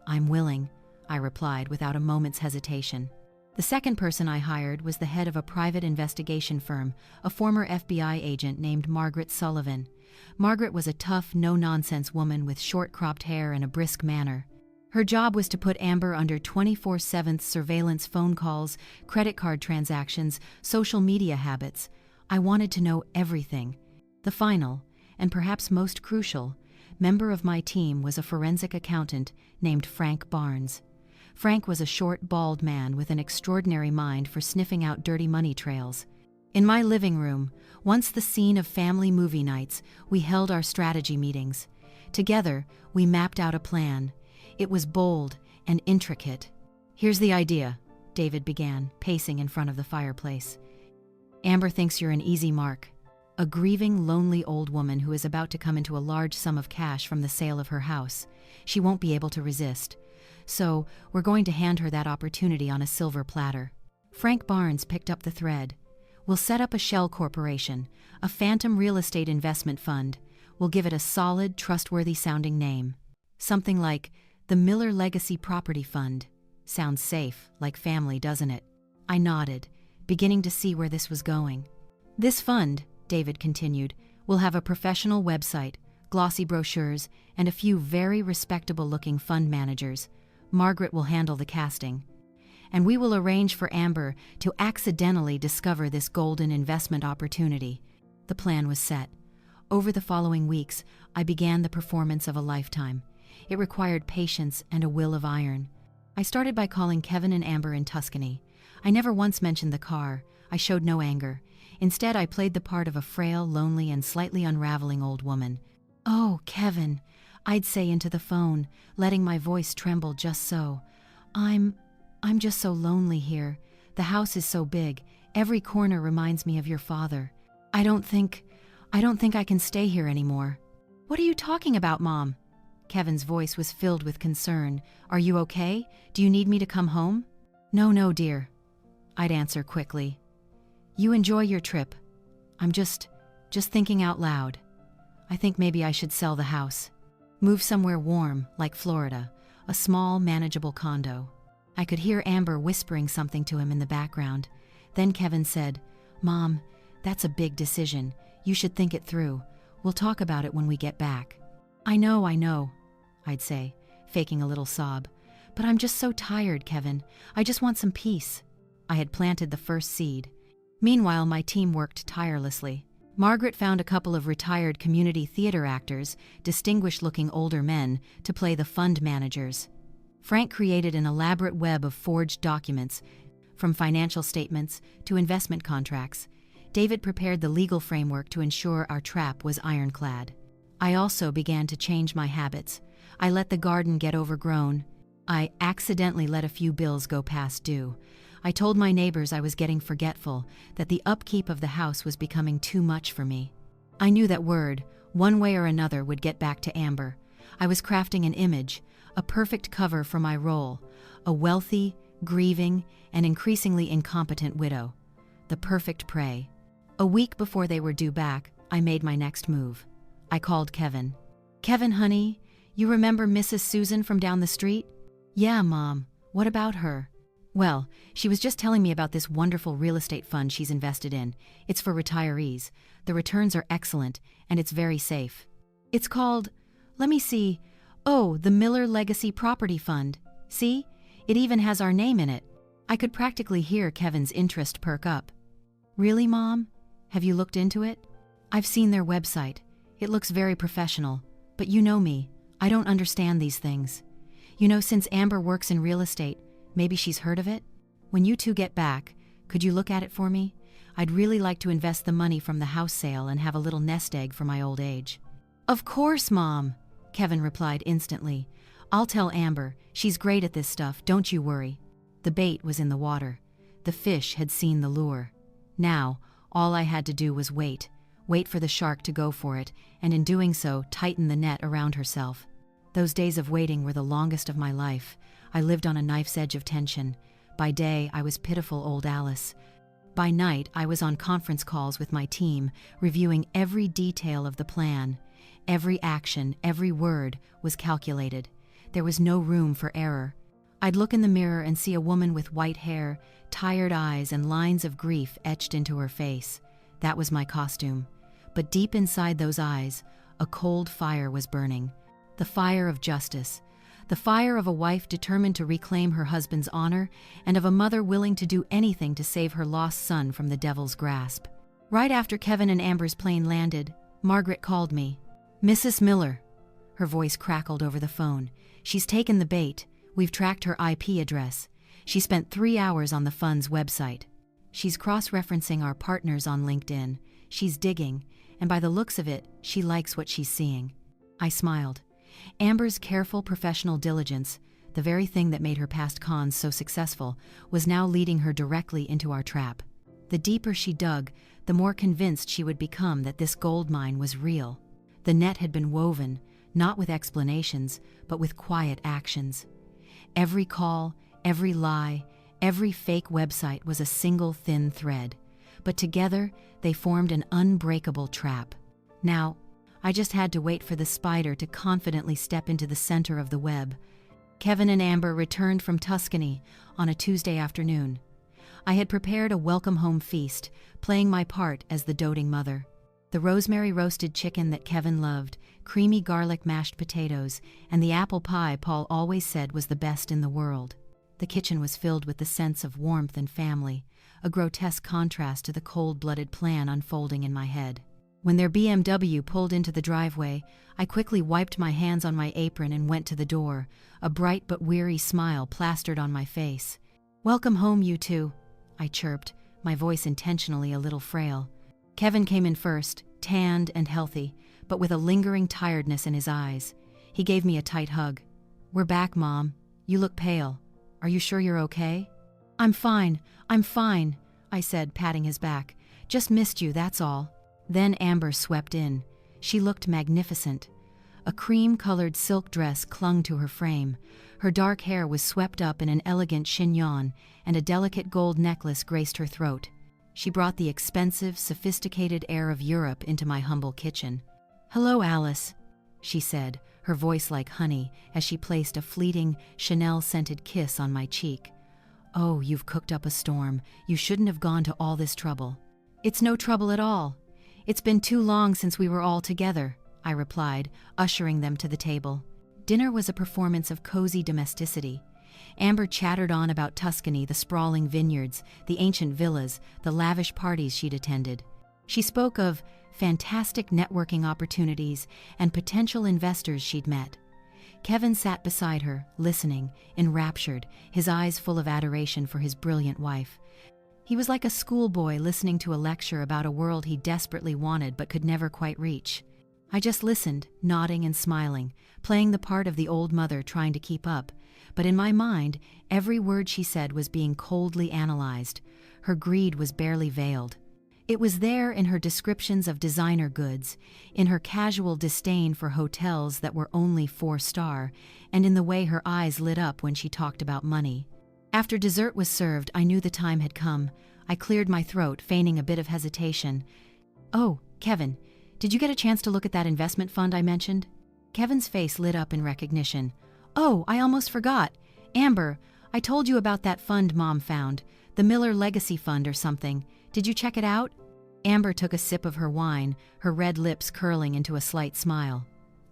"I'm willing," I replied without a moment's hesitation. The second person I hired was the head of a private investigation firm, a former FBI agent named Margaret Sullivan. Margaret was a tough, no-nonsense woman with short-cropped hair and a brisk manner. Her job was to put Amber under 24/7 surveillance phone calls, credit card transactions, social media habits. I wanted to know everything. The final, and perhaps most crucial, member of my team was a forensic accountant named Frank Barnes. Frank was a short, bald man with an extraordinary mind for sniffing out dirty money trails. In my living room, once the scene of family movie nights, we held our strategy meetings. Together, we mapped out a plan. It was bold and intricate. "Here's the idea," David began, pacing in front of the fireplace. "Amber thinks you're an easy mark. A grieving, lonely old woman who is about to come into a large sum of cash from the sale of her house. She won't be able to resist. So, we're going to hand her that opportunity on a silver platter." Frank Barnes picked up the thread. "We'll set up a shell corporation, a phantom real estate investment fund. We'll give it a solid, trustworthy-sounding name. Something like the Miller Legacy Property Fund. Sounds safe, like family, doesn't it?" I nodded, beginning to see where this was going. "This fund," David continued, "will have a professional website, glossy brochures, and a few very respectable-looking fund managers. Margaret will handle the casting. And we will arrange for Amber to accidentally discover this golden investment opportunity." The plan was set. Over the following weeks, I began the performance of a lifetime. It required patience and a will of iron. I started by calling Kevin and Amber in Tuscany. I never once mentioned the car. I showed no anger. Instead, I played the part of a frail, lonely, and slightly unraveling old woman. "Oh, Kevin," I'd say into the phone, letting my voice tremble just so. I'm just so lonely here. The house is so big. Every corner reminds me of your father. I don't think I can stay here anymore." "What are you talking about, Mom?" Kevin's voice was filled with concern. "Are you okay? Do you need me to come home?" No, dear," I'd answer quickly. "You enjoy your trip. I'm just thinking out loud. I think maybe I should sell the house. Move somewhere warm, like Florida, a small, manageable condo." I could hear Amber whispering something to him in the background. Then Kevin said, "Mom, that's a big decision. You should think it through. We'll talk about it when we get back." I know, I'd say, faking a little sob. "But I'm just so tired, Kevin. I just want some peace." I had planted the first seed. Meanwhile, my team worked tirelessly. Margaret found a couple of retired community theater actors, distinguished-looking older men, to play the fund managers. Frank created an elaborate web of forged documents, from financial statements to investment contracts. David prepared the legal framework to ensure our trap was ironclad. I also began to change my habits. I let the garden get overgrown. I accidentally let a few bills go past due. I told my neighbors I was getting forgetful, that the upkeep of the house was becoming too much for me. I knew that word, one way or another, would get back to Amber. I was crafting an image, a perfect cover for my role, a wealthy, grieving, and increasingly incompetent widow. The perfect prey. A week before they were due back, I made my next move. I called Kevin. "Kevin, honey, you remember Mrs. Susan from down the street?" "Yeah, Mom. What about her?" "Well, she was just telling me about this wonderful real estate fund she's invested in. It's for retirees. The returns are excellent, and it's very safe. It's called, let me see, the Miller Legacy Property Fund. See? It even has our name in it." I could practically hear Kevin's interest perk up. "Really, Mom? Have you looked into it?" "I've seen their website. It looks very professional. But you know me, I don't understand these things. You know, since Amber works in real estate, maybe she's heard of it? When you two get back, could you look at it for me? I'd really like to invest the money from the house sale and have a little nest egg for my old age." "Of course, Mom," Kevin replied instantly. "I'll tell Amber. She's great at this stuff, don't you worry." The bait was in the water. The fish had seen the lure. Now, all I had to do was wait for the shark to go for it, and in doing so, tighten the net around herself. Those days of waiting were the longest of my life. I lived on a knife's edge of tension. By day, I was pitiful old Alice. By night, I was on conference calls with my team, reviewing every detail of the plan. Every action, every word was calculated. There was no room for error. I'd look in the mirror and see a woman with white hair, tired eyes, and lines of grief etched into her face. That was my costume. But deep inside those eyes, a cold fire was burning. The fire of justice. The fire of a wife determined to reclaim her husband's honor, and of a mother willing to do anything to save her lost son from the devil's grasp. Right after Kevin and Amber's plane landed, Margaret called me. "Mrs. Miller." Her voice crackled over the phone. "She's taken the bait. We've tracked her IP address. She spent 3 hours on the fund's website. She's cross-referencing our partners on LinkedIn. She's digging, and by the looks of it, she likes what she's seeing." I smiled. Amber's careful professional diligence, the very thing that made her past cons so successful, was now leading her directly into our trap. The deeper she dug, the more convinced she would become that this gold mine was real. The net had been woven, not with explanations, but with quiet actions. Every call, every lie, every fake website was a single thin thread, but together they formed an unbreakable trap. Now, I just had to wait for the spider to confidently step into the center of the web. Kevin and Amber returned from Tuscany on a Tuesday afternoon. I had prepared a welcome home feast, playing my part as the doting mother. The rosemary roasted chicken that Kevin loved, creamy garlic mashed potatoes, and the apple pie Paul always said was the best in the world. The kitchen was filled with the sense of warmth and family, a grotesque contrast to the cold-blooded plan unfolding in my head. When their BMW pulled into the driveway, I quickly wiped my hands on my apron and went to the door, a bright but weary smile plastered on my face. "Welcome home, you two," I chirped, my voice intentionally a little frail. Kevin came in first, tanned and healthy, but with a lingering tiredness in his eyes. He gave me a tight hug. "We're back, Mom. You look pale. Are you sure you're okay?" I'm fine, I said, patting his back. "Just missed you, that's all." Then Amber swept in. She looked magnificent. A cream-colored silk dress clung to her frame. Her dark hair was swept up in an elegant chignon, and a delicate gold necklace graced her throat. She brought the expensive, sophisticated air of Europe into my humble kitchen. "Hello, Alice," she said, her voice like honey, as she placed a fleeting, Chanel-scented kiss on my cheek. "Oh, you've cooked up a storm. You shouldn't have gone to all this trouble." "It's no trouble at all. It's been too long since we were all together," I replied, ushering them to the table. Dinner was a performance of cozy domesticity. Amber chattered on about Tuscany, the sprawling vineyards, the ancient villas, the lavish parties she'd attended. She spoke of fantastic networking opportunities and potential investors she'd met. Kevin sat beside her, listening, enraptured, his eyes full of adoration for his brilliant wife. He was like a schoolboy listening to a lecture about a world he desperately wanted but could never quite reach. I just listened, nodding and smiling, playing the part of the old mother trying to keep up, but in my mind, every word she said was being coldly analyzed. Her greed was barely veiled. It was there in her descriptions of designer goods, in her casual disdain for hotels that were only 4-star, and in the way her eyes lit up when she talked about money. After dessert was served, I knew the time had come. I cleared my throat, feigning a bit of hesitation. "Oh, Kevin, did you get a chance to look at that investment fund I mentioned?" Kevin's face lit up in recognition. "Oh, I almost forgot. Amber, I told you about that fund Mom found, the Miller Legacy Fund or something. Did you check it out?" Amber took a sip of her wine, her red lips curling into a slight smile.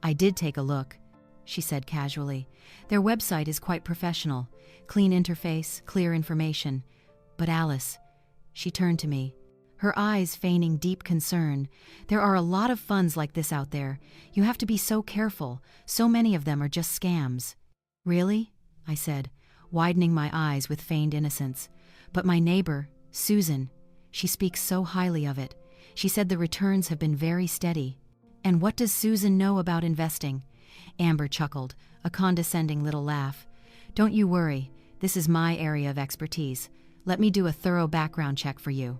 "I did take a look," she said casually. "Their website is quite professional. Clean interface, clear information. But Alice," she turned to me, her eyes feigning deep concern, "there are a lot of funds like this out there. You have to be so careful. So many of them are just scams." "Really?" I said, widening my eyes with feigned innocence. "But my neighbor, Susan, she speaks so highly of it. She said the returns have been very steady." "And what does Susan know about investing?" Amber chuckled, a condescending little laugh. "Don't you worry, this is my area of expertise. Let me do a thorough background check for you.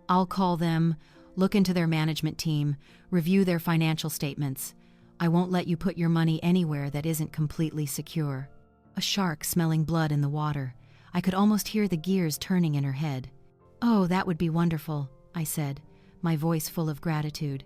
I'll call them, look into their management team, review their financial statements. I won't let you put your money anywhere that isn't completely secure." A shark smelling blood in the water. I could almost hear the gears turning in her head. "Oh, that would be wonderful," I said, my voice full of gratitude.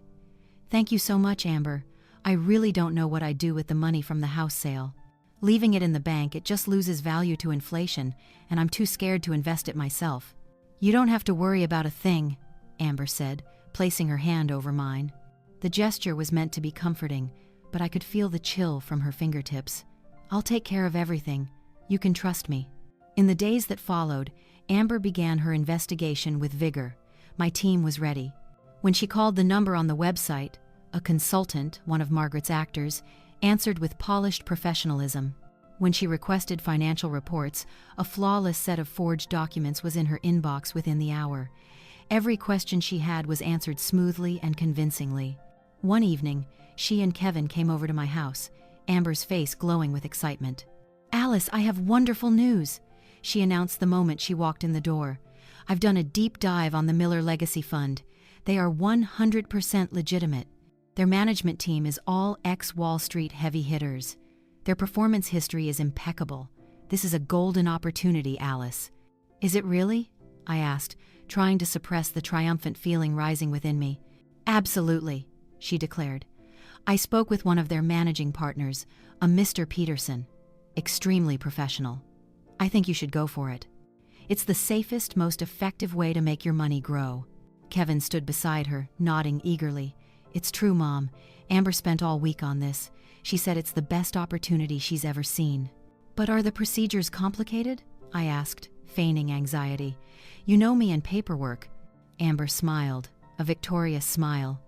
"Thank you so much, Amber. I really don't know what I'd do with the money from the house sale. Leaving it in the bank, it just loses value to inflation, and I'm too scared to invest it myself." "You don't have to worry about a thing," Amber said, placing her hand over mine. The gesture was meant to be comforting, but I could feel the chill from her fingertips. "I'll take care of everything. You can trust me." In the days that followed, Amber began her investigation with vigor. My team was ready. When she called the number on the website, a consultant, one of Margaret's actors, answered with polished professionalism. When she requested financial reports, a flawless set of forged documents was in her inbox within the hour. Every question she had was answered smoothly and convincingly. One evening, she and Kevin came over to my house, Amber's face glowing with excitement. "Alice, I have wonderful news," she announced the moment she walked in the door. "I've done a deep dive on the Miller Legacy Fund. They are 100% legitimate. Their management team is all ex-Wall Street heavy hitters. Their performance history is impeccable. This is a golden opportunity, Alice." "Is it really?" I asked, trying to suppress the triumphant feeling rising within me. "Absolutely," she declared. "I spoke with one of their managing partners, a Mr. Peterson. Extremely professional. I think you should go for it. It's the safest, most effective way to make your money grow." Kevin stood beside her, nodding eagerly. "It's true, Mom. Amber spent all week on this. She said it's the best opportunity she's ever seen." "But are the procedures complicated?" I asked, feigning anxiety. "You know me and paperwork." Amber smiled, a victorious smile.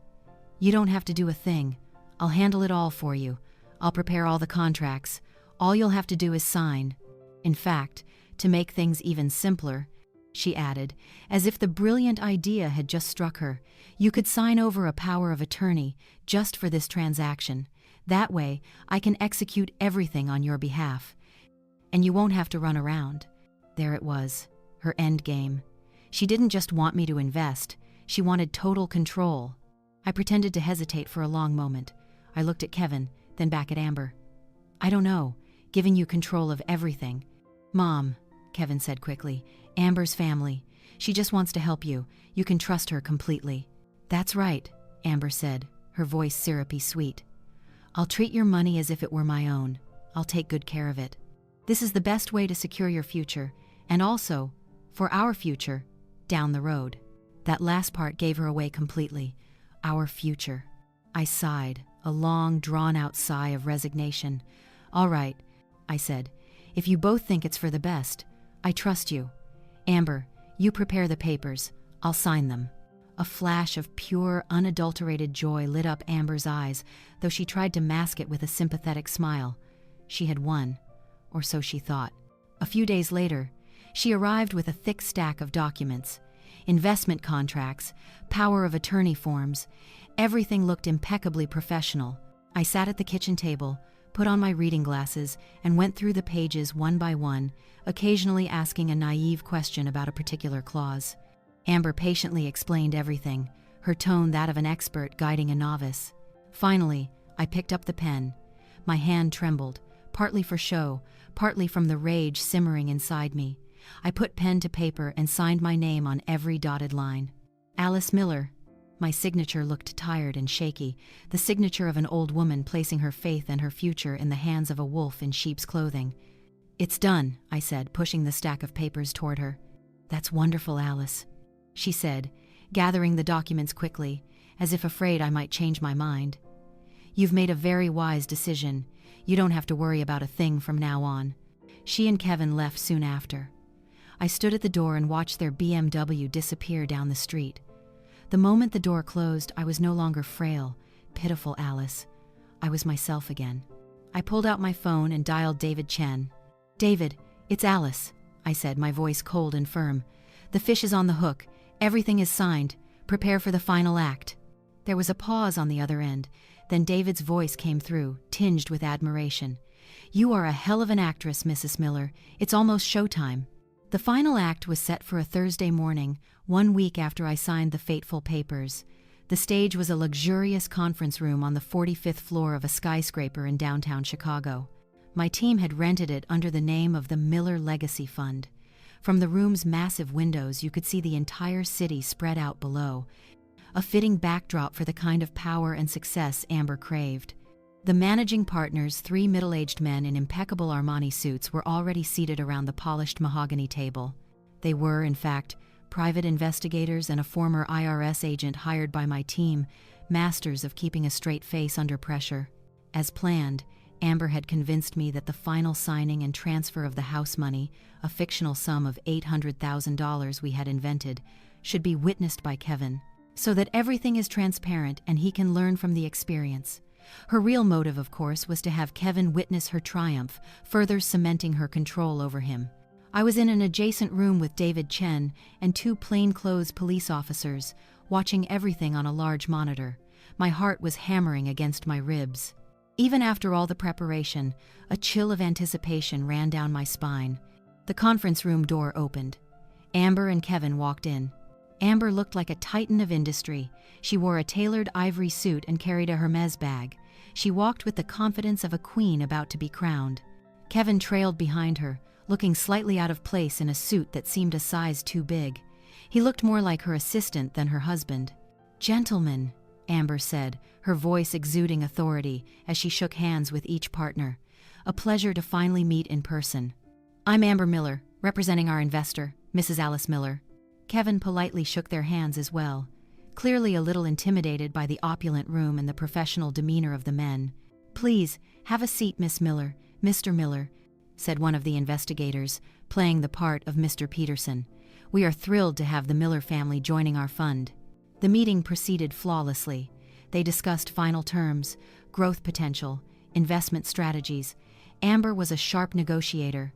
"You don't have to do a thing. I'll handle it all for you. I'll prepare all the contracts. All you'll have to do is sign. In fact, to make things even simpler," she added, as if the brilliant idea had just struck her, "you could sign over a power of attorney just for this transaction. That way, I can execute everything on your behalf. And you won't have to run around." There it was, her end game. She didn't just want me to invest, she wanted total control. I pretended to hesitate for a long moment. I looked at Kevin, then back at Amber. "I don't know, giving you control of everything." "Mom," Kevin said quickly, "Amber's family. She just wants to help you. You can trust her completely." "That's right," Amber said, her voice syrupy sweet. "I'll treat your money as if it were my own. I'll take good care of it. This is the best way to secure your future, and also, for our future, down the road." That last part gave her away completely. Our future. I sighed, a long, drawn-out sigh of resignation. "All right," I said. "If you both think it's for the best, I trust you. Amber, you prepare the papers. I'll sign them." A flash of pure, unadulterated joy lit up Amber's eyes, though she tried to mask it with a sympathetic smile. She had won, or so she thought. A few days later, she arrived with a thick stack of documents, investment contracts, power of attorney forms, Everything looked impeccably professional. I sat at the kitchen table, put on my reading glasses, and went through the pages one by one, occasionally asking a naive question about a particular clause. Amber patiently explained everything, her tone that of an expert guiding a novice. Finally, I picked up the pen. My hand trembled, partly for show, partly from the rage simmering inside me. I put pen to paper and signed my name on every dotted line. Alice Miller. My signature looked tired and shaky, the signature of an old woman placing her faith and her future in the hands of a wolf in sheep's clothing. "It's done," I said, pushing the stack of papers toward her. "That's wonderful, Alice," she said, gathering the documents quickly, as if afraid I might change my mind. "You've made a very wise decision. You don't have to worry about a thing from now on." She and Kevin left soon after. I stood at the door and watched their BMW disappear down the street. The moment the door closed, I was no longer frail, pitiful Alice. I was myself again. I pulled out my phone and dialed David Chen. "David, it's Alice," I said, my voice cold and firm. "The fish is on the hook. Everything is signed. Prepare for the final act." There was a pause on the other end. Then David's voice came through, tinged with admiration. "You are a hell of an actress, Mrs. Miller. It's almost showtime." The final act was set for a Thursday morning, 1 week after I signed the fateful papers. The stage was a luxurious conference room on the 45th floor of a skyscraper in downtown Chicago. My team had rented it under the name of the Miller Legacy Fund. From the room's massive windows, you could see the entire city spread out below, a fitting backdrop for the kind of power and success Amber craved. The managing partners, 3 middle-aged men in impeccable Armani suits, were already seated around the polished mahogany table. They were, in fact, private investigators and a former IRS agent hired by my team, masters of keeping a straight face under pressure. As planned, Amber had convinced me that the final signing and transfer of the house money, a fictional sum of $800,000 we had invented, should be witnessed by Kevin, so that everything is transparent and he can learn from the experience. Her real motive, of course, was to have Kevin witness her triumph, further cementing her control over him. I was in an adjacent room with David Chen and 2 plainclothes police officers, watching everything on a large monitor. My heart was hammering against my ribs. Even after all the preparation, a chill of anticipation ran down my spine. The conference room door opened. Amber and Kevin walked in. Amber looked like a titan of industry. She wore a tailored ivory suit and carried a Hermes bag. She walked with the confidence of a queen about to be crowned. Kevin trailed behind her, looking slightly out of place in a suit that seemed a size too big. He looked more like her assistant than her husband. "Gentlemen," Amber said, her voice exuding authority as she shook hands with each partner. "A pleasure to finally meet in person. I'm Amber Miller, representing our investor, Mrs. Alice Miller." Kevin politely shook their hands as well, clearly a little intimidated by the opulent room and the professional demeanor of the men. "Please, have a seat, Miss Miller, Mr. Miller," said one of the investigators, playing the part of Mr. Peterson. "We are thrilled to have the Miller family joining our fund." The meeting proceeded flawlessly. They discussed final terms, growth potential, investment strategies. Amber was a sharp negotiator.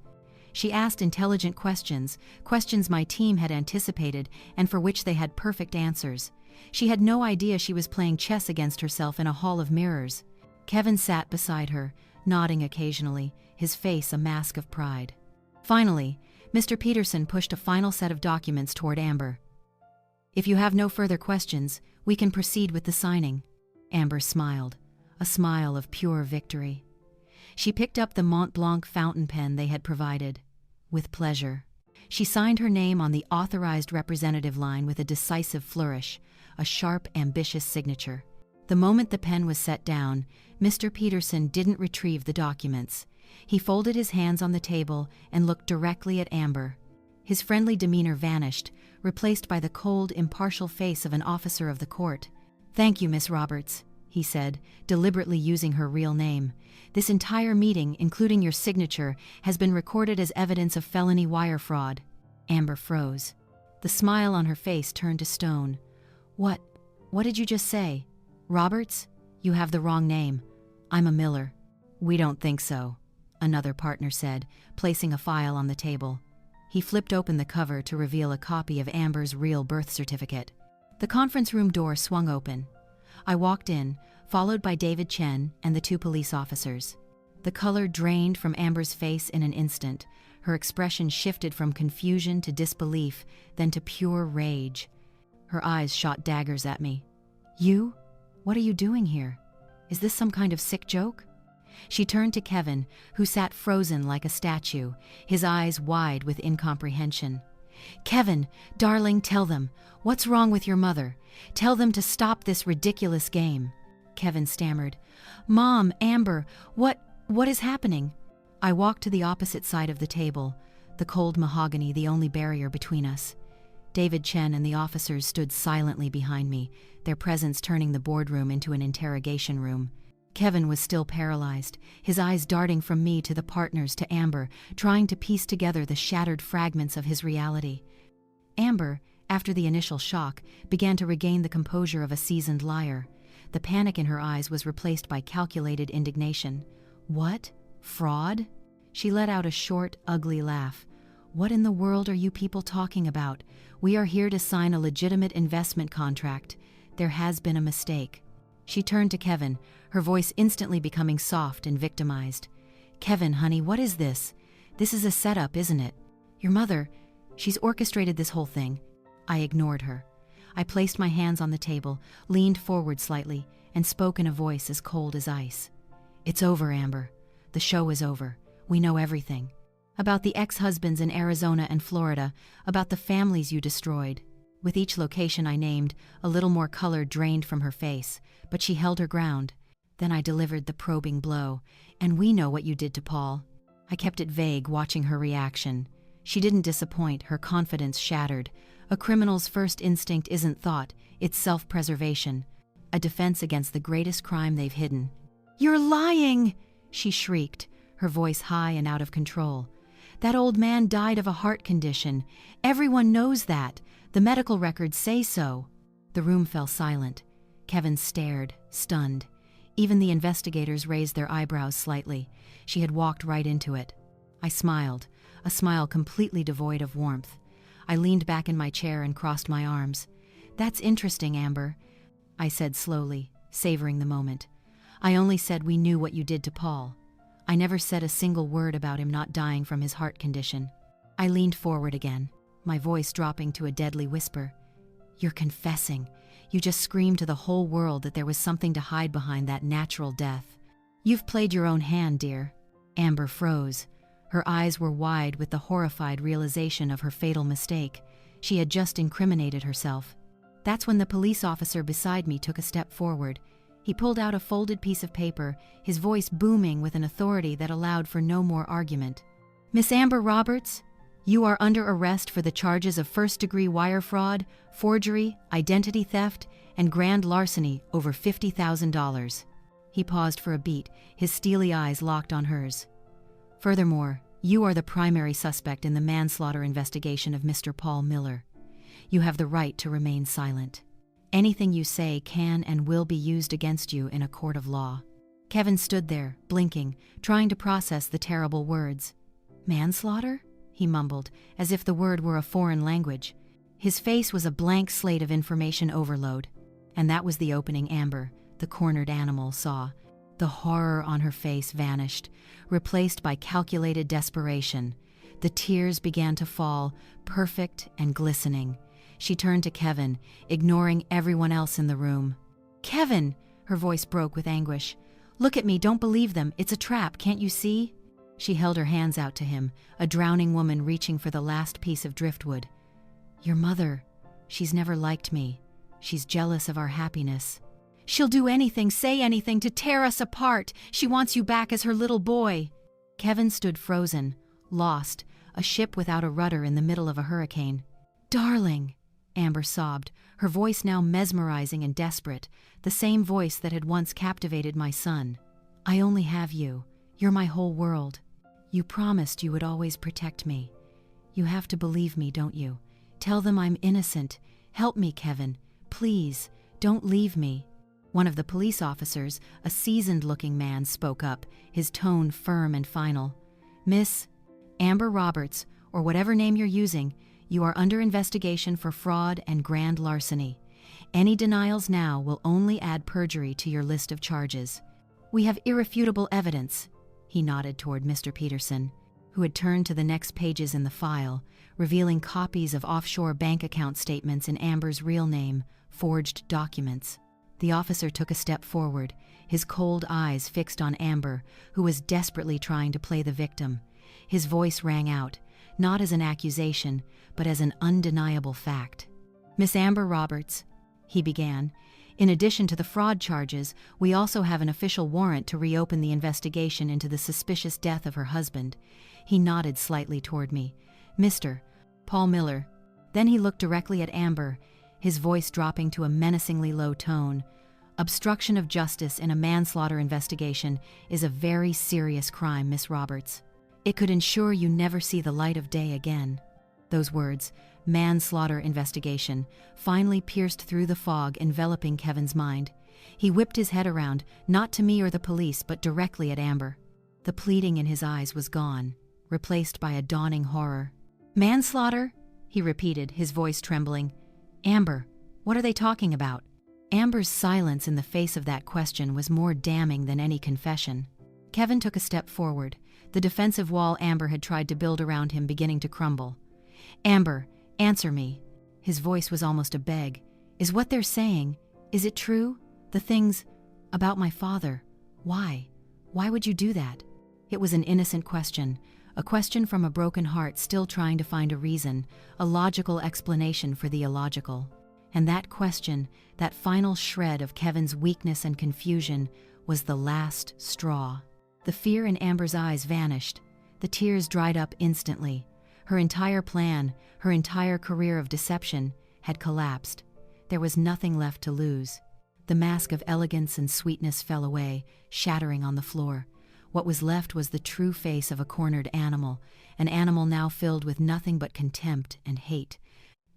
She asked intelligent questions, questions my team had anticipated and for which they had perfect answers. She had no idea she was playing chess against herself in a hall of mirrors. Kevin sat beside her, nodding occasionally, his face a mask of pride. Finally, Mr. Peterson pushed a final set of documents toward Amber. "If you have no further questions, we can proceed with the signing." Amber smiled, a smile of pure victory. She picked up the Mont Blanc fountain pen they had provided. With pleasure. She signed her name on the authorized representative line with a decisive flourish, a sharp, ambitious signature. The moment the pen was set down, Mr. Peterson didn't retrieve the documents. He folded his hands on the table and looked directly at Amber. His friendly demeanor vanished, replaced by the cold, impartial face of an officer of the court. "Thank you, Miss Roberts," he said, deliberately using her real name. "This entire meeting, including your signature, has been recorded as evidence of felony wire fraud." Amber froze. The smile on her face turned to stone. What did you just say? Roberts? You have the wrong name. I'm a Miller." "We don't think so," another partner said, placing a file on the table. He flipped open the cover to reveal a copy of Amber's real birth certificate. The conference room door swung open. I walked in, followed by David Chen and the two police officers. The color drained from Amber's face in an instant. Her expression shifted from confusion to disbelief, then to pure rage. Her eyes shot daggers at me. "You? What are you doing here? Is this some kind of sick joke?" She turned to Kevin, who sat frozen like a statue, his eyes wide with incomprehension. "Kevin, darling, tell them. What's wrong with your mother? Tell them to stop this ridiculous game." Kevin stammered. "Mom, Amber, what is happening?" I walked to the opposite side of the table, the cold mahogany the only barrier between us. David Chen and the officers stood silently behind me, their presence turning the boardroom into an interrogation room. Kevin was still paralyzed, his eyes darting from me to the partners to Amber, trying to piece together the shattered fragments of his reality. Amber, after the initial shock, began to regain the composure of a seasoned liar. The panic in her eyes was replaced by calculated indignation. "What? Fraud?" She let out a short, ugly laugh. "What in the world are you people talking about? We are here to sign a legitimate investment contract. There has been a mistake." She turned to Kevin, her voice instantly becoming soft and victimized. "Kevin, honey, what is this? This is a setup, isn't it? Your mother, she's orchestrated this whole thing." I ignored her. I placed my hands on the table, leaned forward slightly, and spoke in a voice as cold as ice. "It's over, Amber. The show is over. We know everything. About the ex-husbands in Arizona and Florida, about the families you destroyed." With each location I named, a little more color drained from her face, but she held her ground. Then I delivered the probing blow. "And we know what you did to Paul." I kept it vague, watching her reaction. She didn't disappoint, her confidence shattered. A criminal's first instinct isn't thought, it's self-preservation. A defense against the greatest crime they've hidden. "You're lying!" she shrieked, her voice high and out of control. "That old man died of a heart condition. Everyone knows that. The medical records say so." The room fell silent. Kevin stared, stunned. Even the investigators raised their eyebrows slightly. She had walked right into it. I smiled, a smile completely devoid of warmth. I leaned back in my chair and crossed my arms. "That's interesting, Amber," I said slowly, savoring the moment. "I only said we knew what you did to Paul. I never said a single word about him not dying from his heart condition." I leaned forward again, my voice dropping to a deadly whisper. "You're confessing. You just screamed to the whole world that there was something to hide behind that natural death. You've played your own hand, dear." Amber froze. Her eyes were wide with the horrified realization of her fatal mistake. She had just incriminated herself. That's when the police officer beside me took a step forward. He pulled out a folded piece of paper, his voice booming with an authority that allowed for no more argument. "Miss Amber Roberts, you are under arrest for the charges of first-degree wire fraud, forgery, identity theft, and grand larceny over $50,000. He paused for a beat, his steely eyes locked on hers. "Furthermore, you are the primary suspect in the manslaughter investigation of Mr. Paul Miller. You have the right to remain silent. Anything you say can and will be used against you in a court of law." Kevin stood there, blinking, trying to process the terrible words. "Manslaughter?" he mumbled, as if the word were a foreign language. His face was a blank slate of information overload. And that was the opening Amber, the cornered animal, saw. The horror on her face vanished, replaced by calculated desperation. The tears began to fall, perfect and glistening. She turned to Kevin, ignoring everyone else in the room. "Kevin!" her voice broke with anguish. "Look at me, don't believe them. It's a trap, can't you see?" She held her hands out to him, a drowning woman reaching for the last piece of driftwood. "Your mother, she's never liked me. She's jealous of our happiness. She'll do anything, say anything, to tear us apart. She wants you back as her little boy." Kevin stood frozen, lost, a ship without a rudder in the middle of a hurricane. "Darling," Amber sobbed, her voice now mesmerizing and desperate, the same voice that had once captivated my son. "I only have you. You're my whole world. You promised you would always protect me. You have to believe me, don't you? Tell them I'm innocent. Help me, Kevin. Please, don't leave me." One of the police officers, a seasoned-looking man, spoke up, his tone firm and final. "Miss Amber Roberts, or whatever name you're using, you are under investigation for fraud and grand larceny. Any denials now will only add perjury to your list of charges. We have irrefutable evidence. He nodded toward Mr. Peterson, who had turned to the next pages in the file, revealing copies of offshore bank account statements in Amber's real name, forged documents. The officer took a step forward, his cold eyes fixed on Amber, who was desperately trying to play the victim. His voice rang out, not as an accusation, but as an undeniable fact. "Miss Amber Roberts," he began, "in addition to the fraud charges, we also have an official warrant to reopen the investigation into the suspicious death of her husband." He nodded slightly toward me. "Mr. Paul Miller." Then he looked directly at Amber, his voice dropping to a menacingly low tone. "Obstruction of justice in a manslaughter investigation is a very serious crime, Miss Roberts. It could ensure you never see the light of day again." Those words, manslaughter investigation, finally pierced through the fog enveloping Kevin's mind. He whipped his head around, not to me or the police, but directly at Amber. The pleading in his eyes was gone, replaced by a dawning horror. "Manslaughter?" he repeated, his voice trembling. "Amber, what are they talking about?" Amber's silence in the face of that question was more damning than any confession. Kevin took a step forward, the defensive wall Amber had tried to build around him beginning to crumble. "Amber, answer me." His voice was almost a beg. "Is what they're saying, is it true? The things about my father? Why? Why would you do that?" It was an innocent question, a question from a broken heart still trying to find a reason, a logical explanation for the illogical. And that question, that final shred of Kevin's weakness and confusion, was the last straw. The fear in Amber's eyes vanished. The tears dried up instantly. Her entire plan, her entire career of deception, had collapsed. There was nothing left to lose. The mask of elegance and sweetness fell away, shattering on the floor. What was left was the true face of a cornered animal, an animal now filled with nothing but contempt and hate.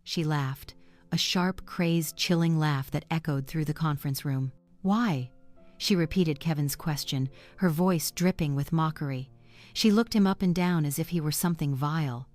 She laughed, a sharp, crazed, chilling laugh that echoed through the conference room. "Why?" She repeated Kevin's question, her voice dripping with mockery. She looked him up and down as if he were something vile.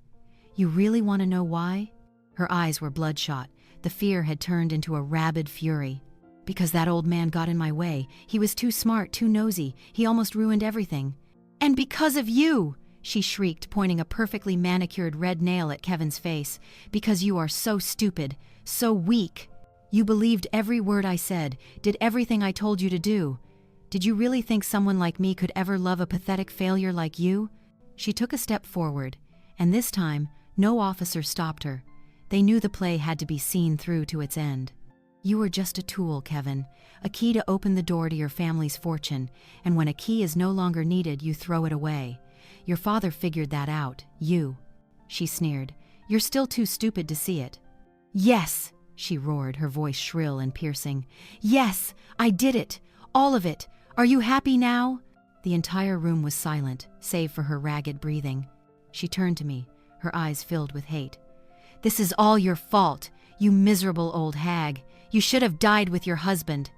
"You really want to know why?" Her eyes were bloodshot. The fear had turned into a rabid fury. "Because that old man got in my way. He was too smart, too nosy. He almost ruined everything." "And because of you!" she shrieked, pointing a perfectly manicured red nail at Kevin's face. "Because you are so stupid, so weak. You believed every word I said, did everything I told you to do. Did you really think someone like me could ever love a pathetic failure like you?" She took a step forward, and this time, no officer stopped her. They knew the play had to be seen through to its end. "You were just a tool, Kevin, a key to open the door to your family's fortune, and when a key is no longer needed, you throw it away. Your father figured that out, you." She sneered. "You're still too stupid to see it." "Yes," she roared, her voice shrill and piercing. "Yes, I did it. All of it. Are you happy now?" The entire room was silent, save for her ragged breathing. She turned to me, her eyes filled with hate. "This is all your fault, you miserable old hag. You should have died with your husband."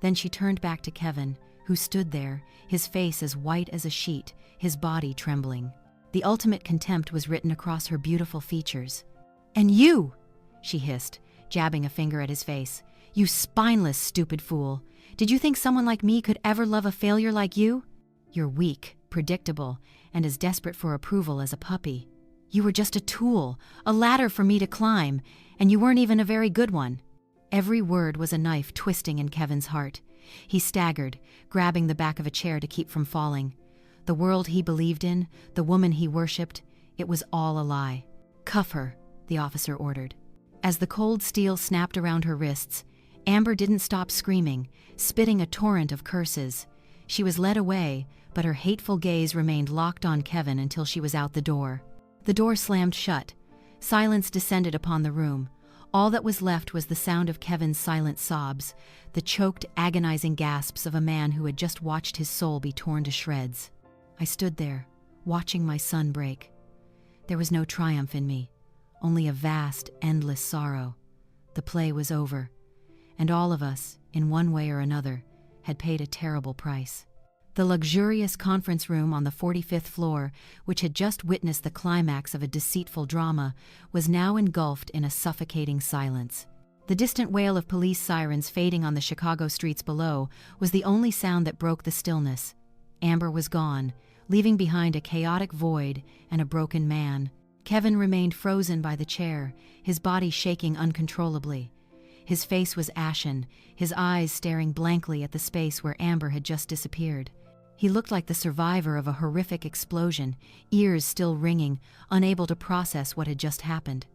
Then she turned back to Kevin, who stood there, his face as white as a sheet, his body trembling. The ultimate contempt was written across her beautiful features. "And you," she hissed, jabbing a finger at his face. "You spineless, stupid fool. Did you think someone like me could ever love a failure like you? You're weak, predictable, and as desperate for approval as a puppy. You were just a tool, a ladder for me to climb, and you weren't even a very good one." Every word was a knife twisting in Kevin's heart. He staggered, grabbing the back of a chair to keep from falling. The world he believed in, the woman he worshipped, it was all a lie. "Cuff her," the officer ordered. As the cold steel snapped around her wrists, Amber didn't stop screaming, spitting a torrent of curses. She was led away, but her hateful gaze remained locked on Kevin until she was out the door. The door slammed shut. Silence descended upon the room. All that was left was the sound of Kevin's silent sobs, the choked, agonizing gasps of a man who had just watched his soul be torn to shreds. I stood there, watching my son break. There was no triumph in me, only a vast, endless sorrow. The play was over, and all of us, in one way or another, had paid a terrible price. The luxurious conference room on the 45th floor, which had just witnessed the climax of a deceitful drama, was now engulfed in a suffocating silence. The distant wail of police sirens fading on the Chicago streets below was the only sound that broke the stillness. Amber was gone, leaving behind a chaotic void and a broken man. Kevin remained frozen by the chair, his body shaking uncontrollably. His face was ashen, his eyes staring blankly at the space where Amber had just disappeared. He looked like the survivor of a horrific explosion, ears still ringing, unable to process what had just happened.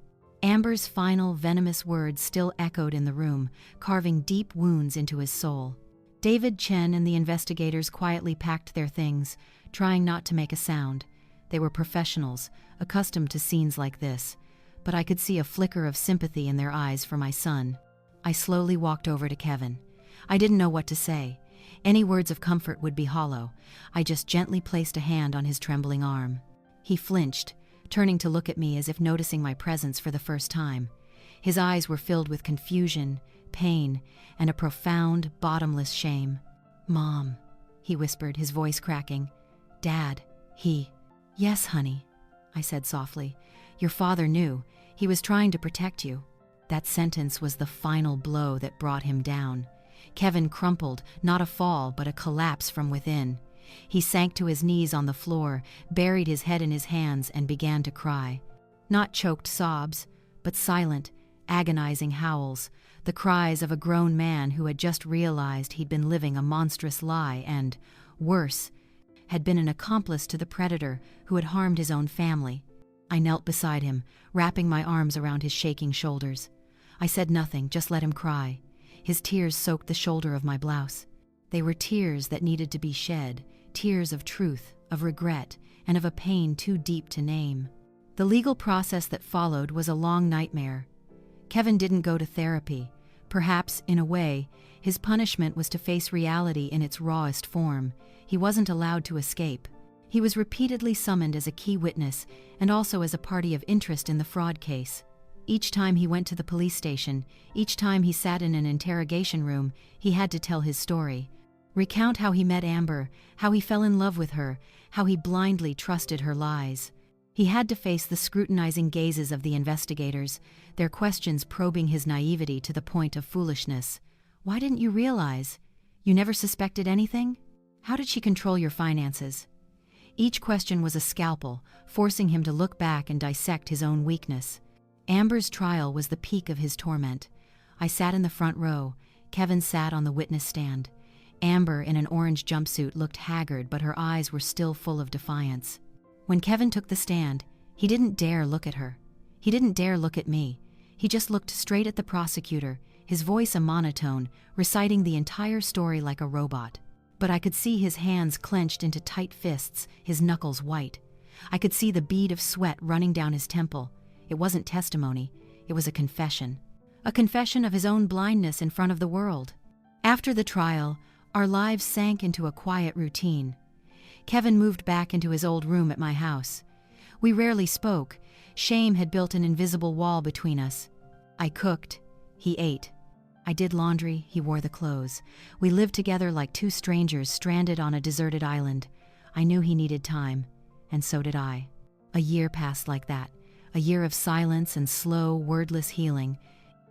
Amber's final venomous words still echoed in the room, carving deep wounds into his soul. David Chen and the investigators quietly packed their things, trying not to make a sound. They were professionals, accustomed to scenes like this, but I could see a flicker of sympathy in their eyes for my son. I slowly walked over to Kevin. I didn't know what to say. Any words of comfort would be hollow. I just gently placed a hand on his trembling arm. He flinched, turning to look at me as if noticing my presence for the first time. His eyes were filled with confusion, pain, and a profound, bottomless shame. "Mom," he whispered, his voice cracking. "Dad, he—" "Yes, honey," I said softly. "Your father knew. He was trying to protect you." That sentence was the final blow that brought him down. Kevin crumpled, not a fall, but a collapse from within. He sank to his knees on the floor, buried his head in his hands, and began to cry. Not choked sobs, but silent, agonizing howls, the cries of a grown man who had just realized he'd been living a monstrous lie and, worse, had been an accomplice to the predator who had harmed his own family. I knelt beside him, wrapping my arms around his shaking shoulders. I said nothing, just let him cry. His tears soaked the shoulder of my blouse. They were tears that needed to be shed, tears of truth, of regret, and of a pain too deep to name. The legal process that followed was a long nightmare. Kevin didn't go to therapy. Perhaps, in a way, his punishment was to face reality in its rawest form. He wasn't allowed to escape. He was repeatedly summoned as a key witness and also as a party of interest in the fraud case. Each time he went to the police station, each time he sat in an interrogation room, he had to tell his story. Recount how he met Amber, how he fell in love with her, how he blindly trusted her lies. He had to face the scrutinizing gazes of the investigators, their questions probing his naivety to the point of foolishness. "Why didn't you realize? You never suspected anything? How did she control your finances?" Each question was a scalpel, forcing him to look back and dissect his own weakness. Amber's trial was the peak of his torment. I sat in the front row. Kevin sat on the witness stand. Amber, in an orange jumpsuit, looked haggard, but her eyes were still full of defiance. When Kevin took the stand, he didn't dare look at her. He didn't dare look at me. He just looked straight at the prosecutor, his voice a monotone, reciting the entire story like a robot. But I could see his hands clenched into tight fists, his knuckles white. I could see the bead of sweat running down his temple. It wasn't testimony, it was a confession. A confession of his own blindness in front of the world. After the trial, our lives sank into a quiet routine. Kevin moved back into his old room at my house. We rarely spoke. Shame had built an invisible wall between us. I cooked. He ate. I did laundry. He wore the clothes. We lived together like two strangers stranded on a deserted island. I knew he needed time, and so did I. A year passed like that. A year of silence and slow, wordless healing.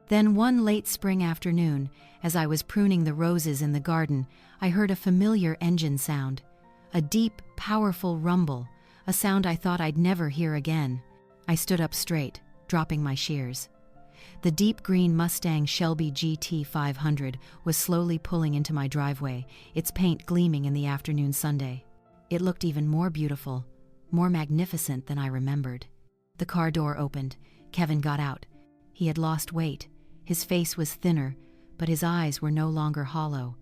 Then one late spring afternoon, as I was pruning the roses in the garden, I heard a familiar engine sound. A deep, powerful rumble, a sound I thought I'd never hear again. I stood up straight, dropping my shears. The deep green Mustang Shelby GT 500 was slowly pulling into my driveway, its paint gleaming in the afternoon Sunday. It looked even more beautiful, more magnificent than I remembered. The car door opened. Kevin got out. He had lost weight. His face was thinner, but his eyes were no longer hollow.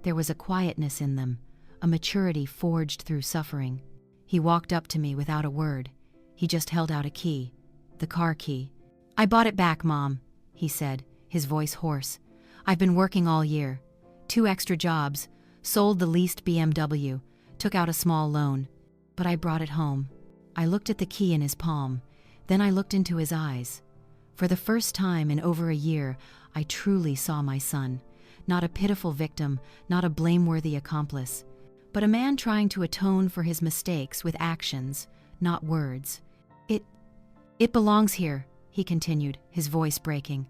There was a quietness in them, a maturity forged through suffering. He walked up to me without a word. He just held out a key, the car key. "I bought it back, Mom," he said, his voice hoarse. "I've been working all year. 2 extra jobs, sold the leased BMW, took out a small loan. But I brought it home." I looked at the key in his palm. Then I looked into his eyes. For the first time in over a year, I truly saw my son. Not a pitiful victim, not a blameworthy accomplice, but a man trying to atone for his mistakes with actions, not words. It belongs here," he continued, his voice breaking.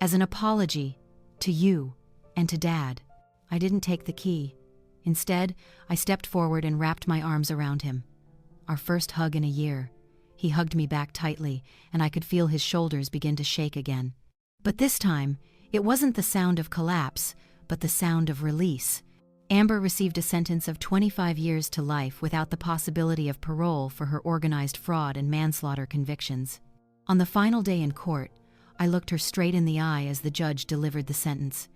as an apology to you and to Dad. I didn't take the key. Instead, I stepped forward and wrapped my arms around him. Our first hug in a year. He hugged me back tightly, and I could feel his shoulders begin to shake again. But this time, it wasn't the sound of collapse, but the sound of release. Amber received a sentence of 25 years to life without the possibility of parole for her organized fraud and manslaughter convictions. On the final day in court, I looked her straight in the eye as the judge delivered the sentence.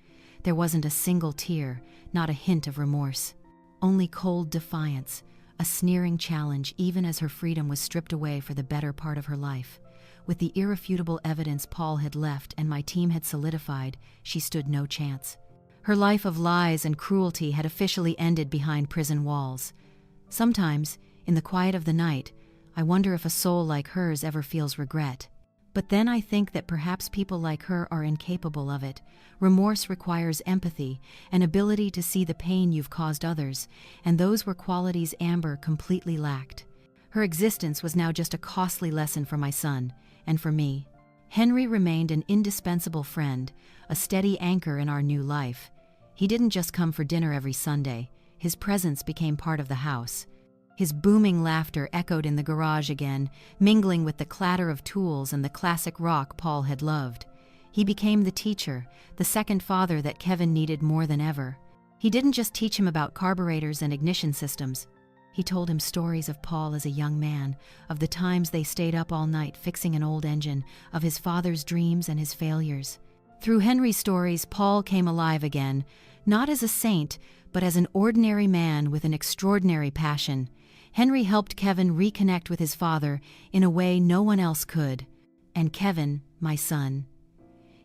There wasn't a single tear, not a hint of remorse. Only cold defiance, a sneering challenge even as her freedom was stripped away for the better part of her life. With the irrefutable evidence Paul had left and my team had solidified, she stood no chance. Her life of lies and cruelty had officially ended behind prison walls. Sometimes, in the quiet of the night, I wonder if a soul like hers ever feels regret. But then I think that perhaps people like her are incapable of it. Remorse requires empathy, an ability to see the pain you've caused others, and those were qualities Amber completely lacked. Her existence was now just a costly lesson for my son, and for me. Henry remained an indispensable friend, a steady anchor in our new life. He didn't just come for dinner every Sunday. His presence became part of the house. His booming laughter echoed in the garage again, mingling with the clatter of tools and the classic rock Paul had loved. He became the teacher, the second father that Kevin needed more than ever. He didn't just teach him about carburetors and ignition systems. He told him stories of Paul as a young man, of the times they stayed up all night fixing an old engine, of his father's dreams and his failures. Through Henry's stories, Paul came alive again, not as a saint, but as an ordinary man with an extraordinary passion. Henry helped Kevin reconnect with his father in a way no one else could. And Kevin, my son.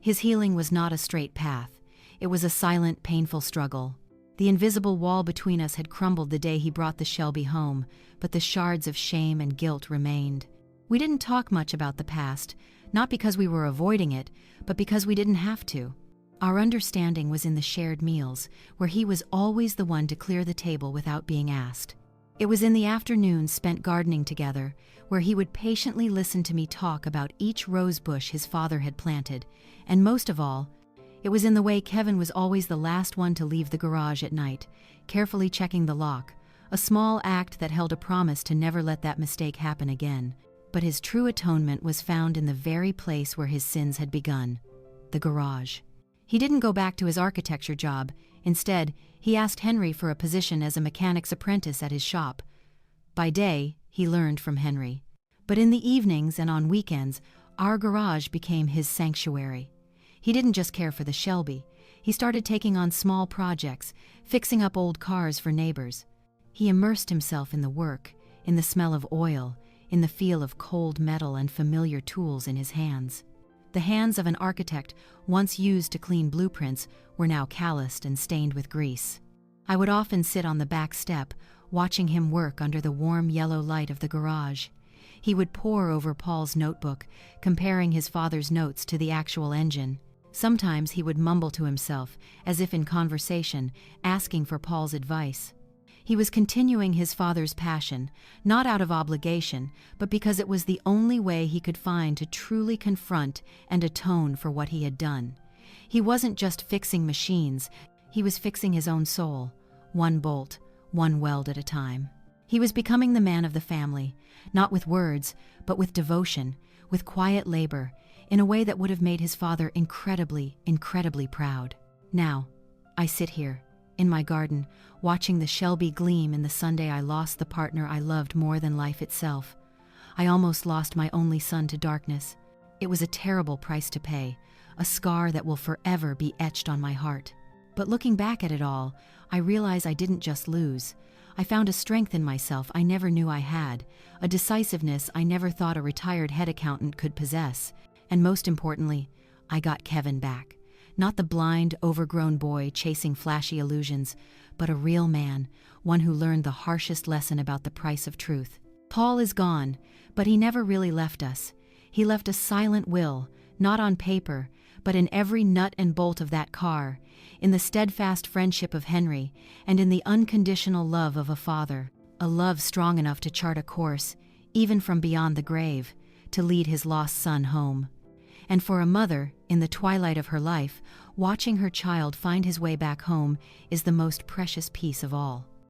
His healing was not a straight path. It was a silent, painful struggle. The invisible wall between us had crumbled the day he brought the Shelby home, but the shards of shame and guilt remained. We didn't talk much about the past, not because we were avoiding it, but because we didn't have to. Our understanding was in the shared meals, where he was always the one to clear the table without being asked. It was in the afternoons spent gardening together, where he would patiently listen to me talk about each rose bush his father had planted, and most of all, it was in the way Kevin was always the last one to leave the garage at night, carefully checking the lock, a small act that held a promise to never let that mistake happen again. But his true atonement was found in the very place where his sins had begun, the garage. He didn't go back to his architecture job. Instead, he asked Henry for a position as a mechanic's apprentice at his shop. By day, he learned from Henry. But in the evenings and on weekends, our garage became his sanctuary. He didn't just care for the Shelby. He started taking on small projects, fixing up old cars for neighbors. He immersed himself in the work, in the smell of oil, in the feel of cold metal and familiar tools in his hands. The hands of an architect, once used to clean blueprints, were now calloused and stained with grease. I would often sit on the back step, watching him work under the warm yellow light of the garage. He would pore over Paul's notebook, comparing his father's notes to the actual engine. Sometimes he would mumble to himself, as if in conversation, asking for Paul's advice. He was continuing his father's passion, not out of obligation, but because it was the only way he could find to truly confront and atone for what he had done. He wasn't just fixing machines, he was fixing his own soul, one bolt, one weld at a time. He was becoming the man of the family, not with words, but with devotion, with quiet labor, in a way that would have made his father incredibly, incredibly proud. Now, I sit here, in my garden, watching the Shelby gleam in the Sunday I lost the partner I loved more than life itself. I almost lost my only son to darkness. It was a terrible price to pay, a scar that will forever be etched on my heart. But looking back at it all, I realize I didn't just lose. I found a strength in myself I never knew I had, a decisiveness I never thought a retired head accountant could possess. And most importantly, I got Kevin back. Not the blind, overgrown boy chasing flashy illusions, but a real man, one who learned the harshest lesson about the price of truth. Paul is gone, but he never really left us. He left a silent will, not on paper, but in every nut and bolt of that car, in the steadfast friendship of Henry, and in the unconditional love of a father, a love strong enough to chart a course, even from beyond the grave, to lead his lost son home. And for a mother, in the twilight of her life, watching her child find his way back home is the most precious piece of all.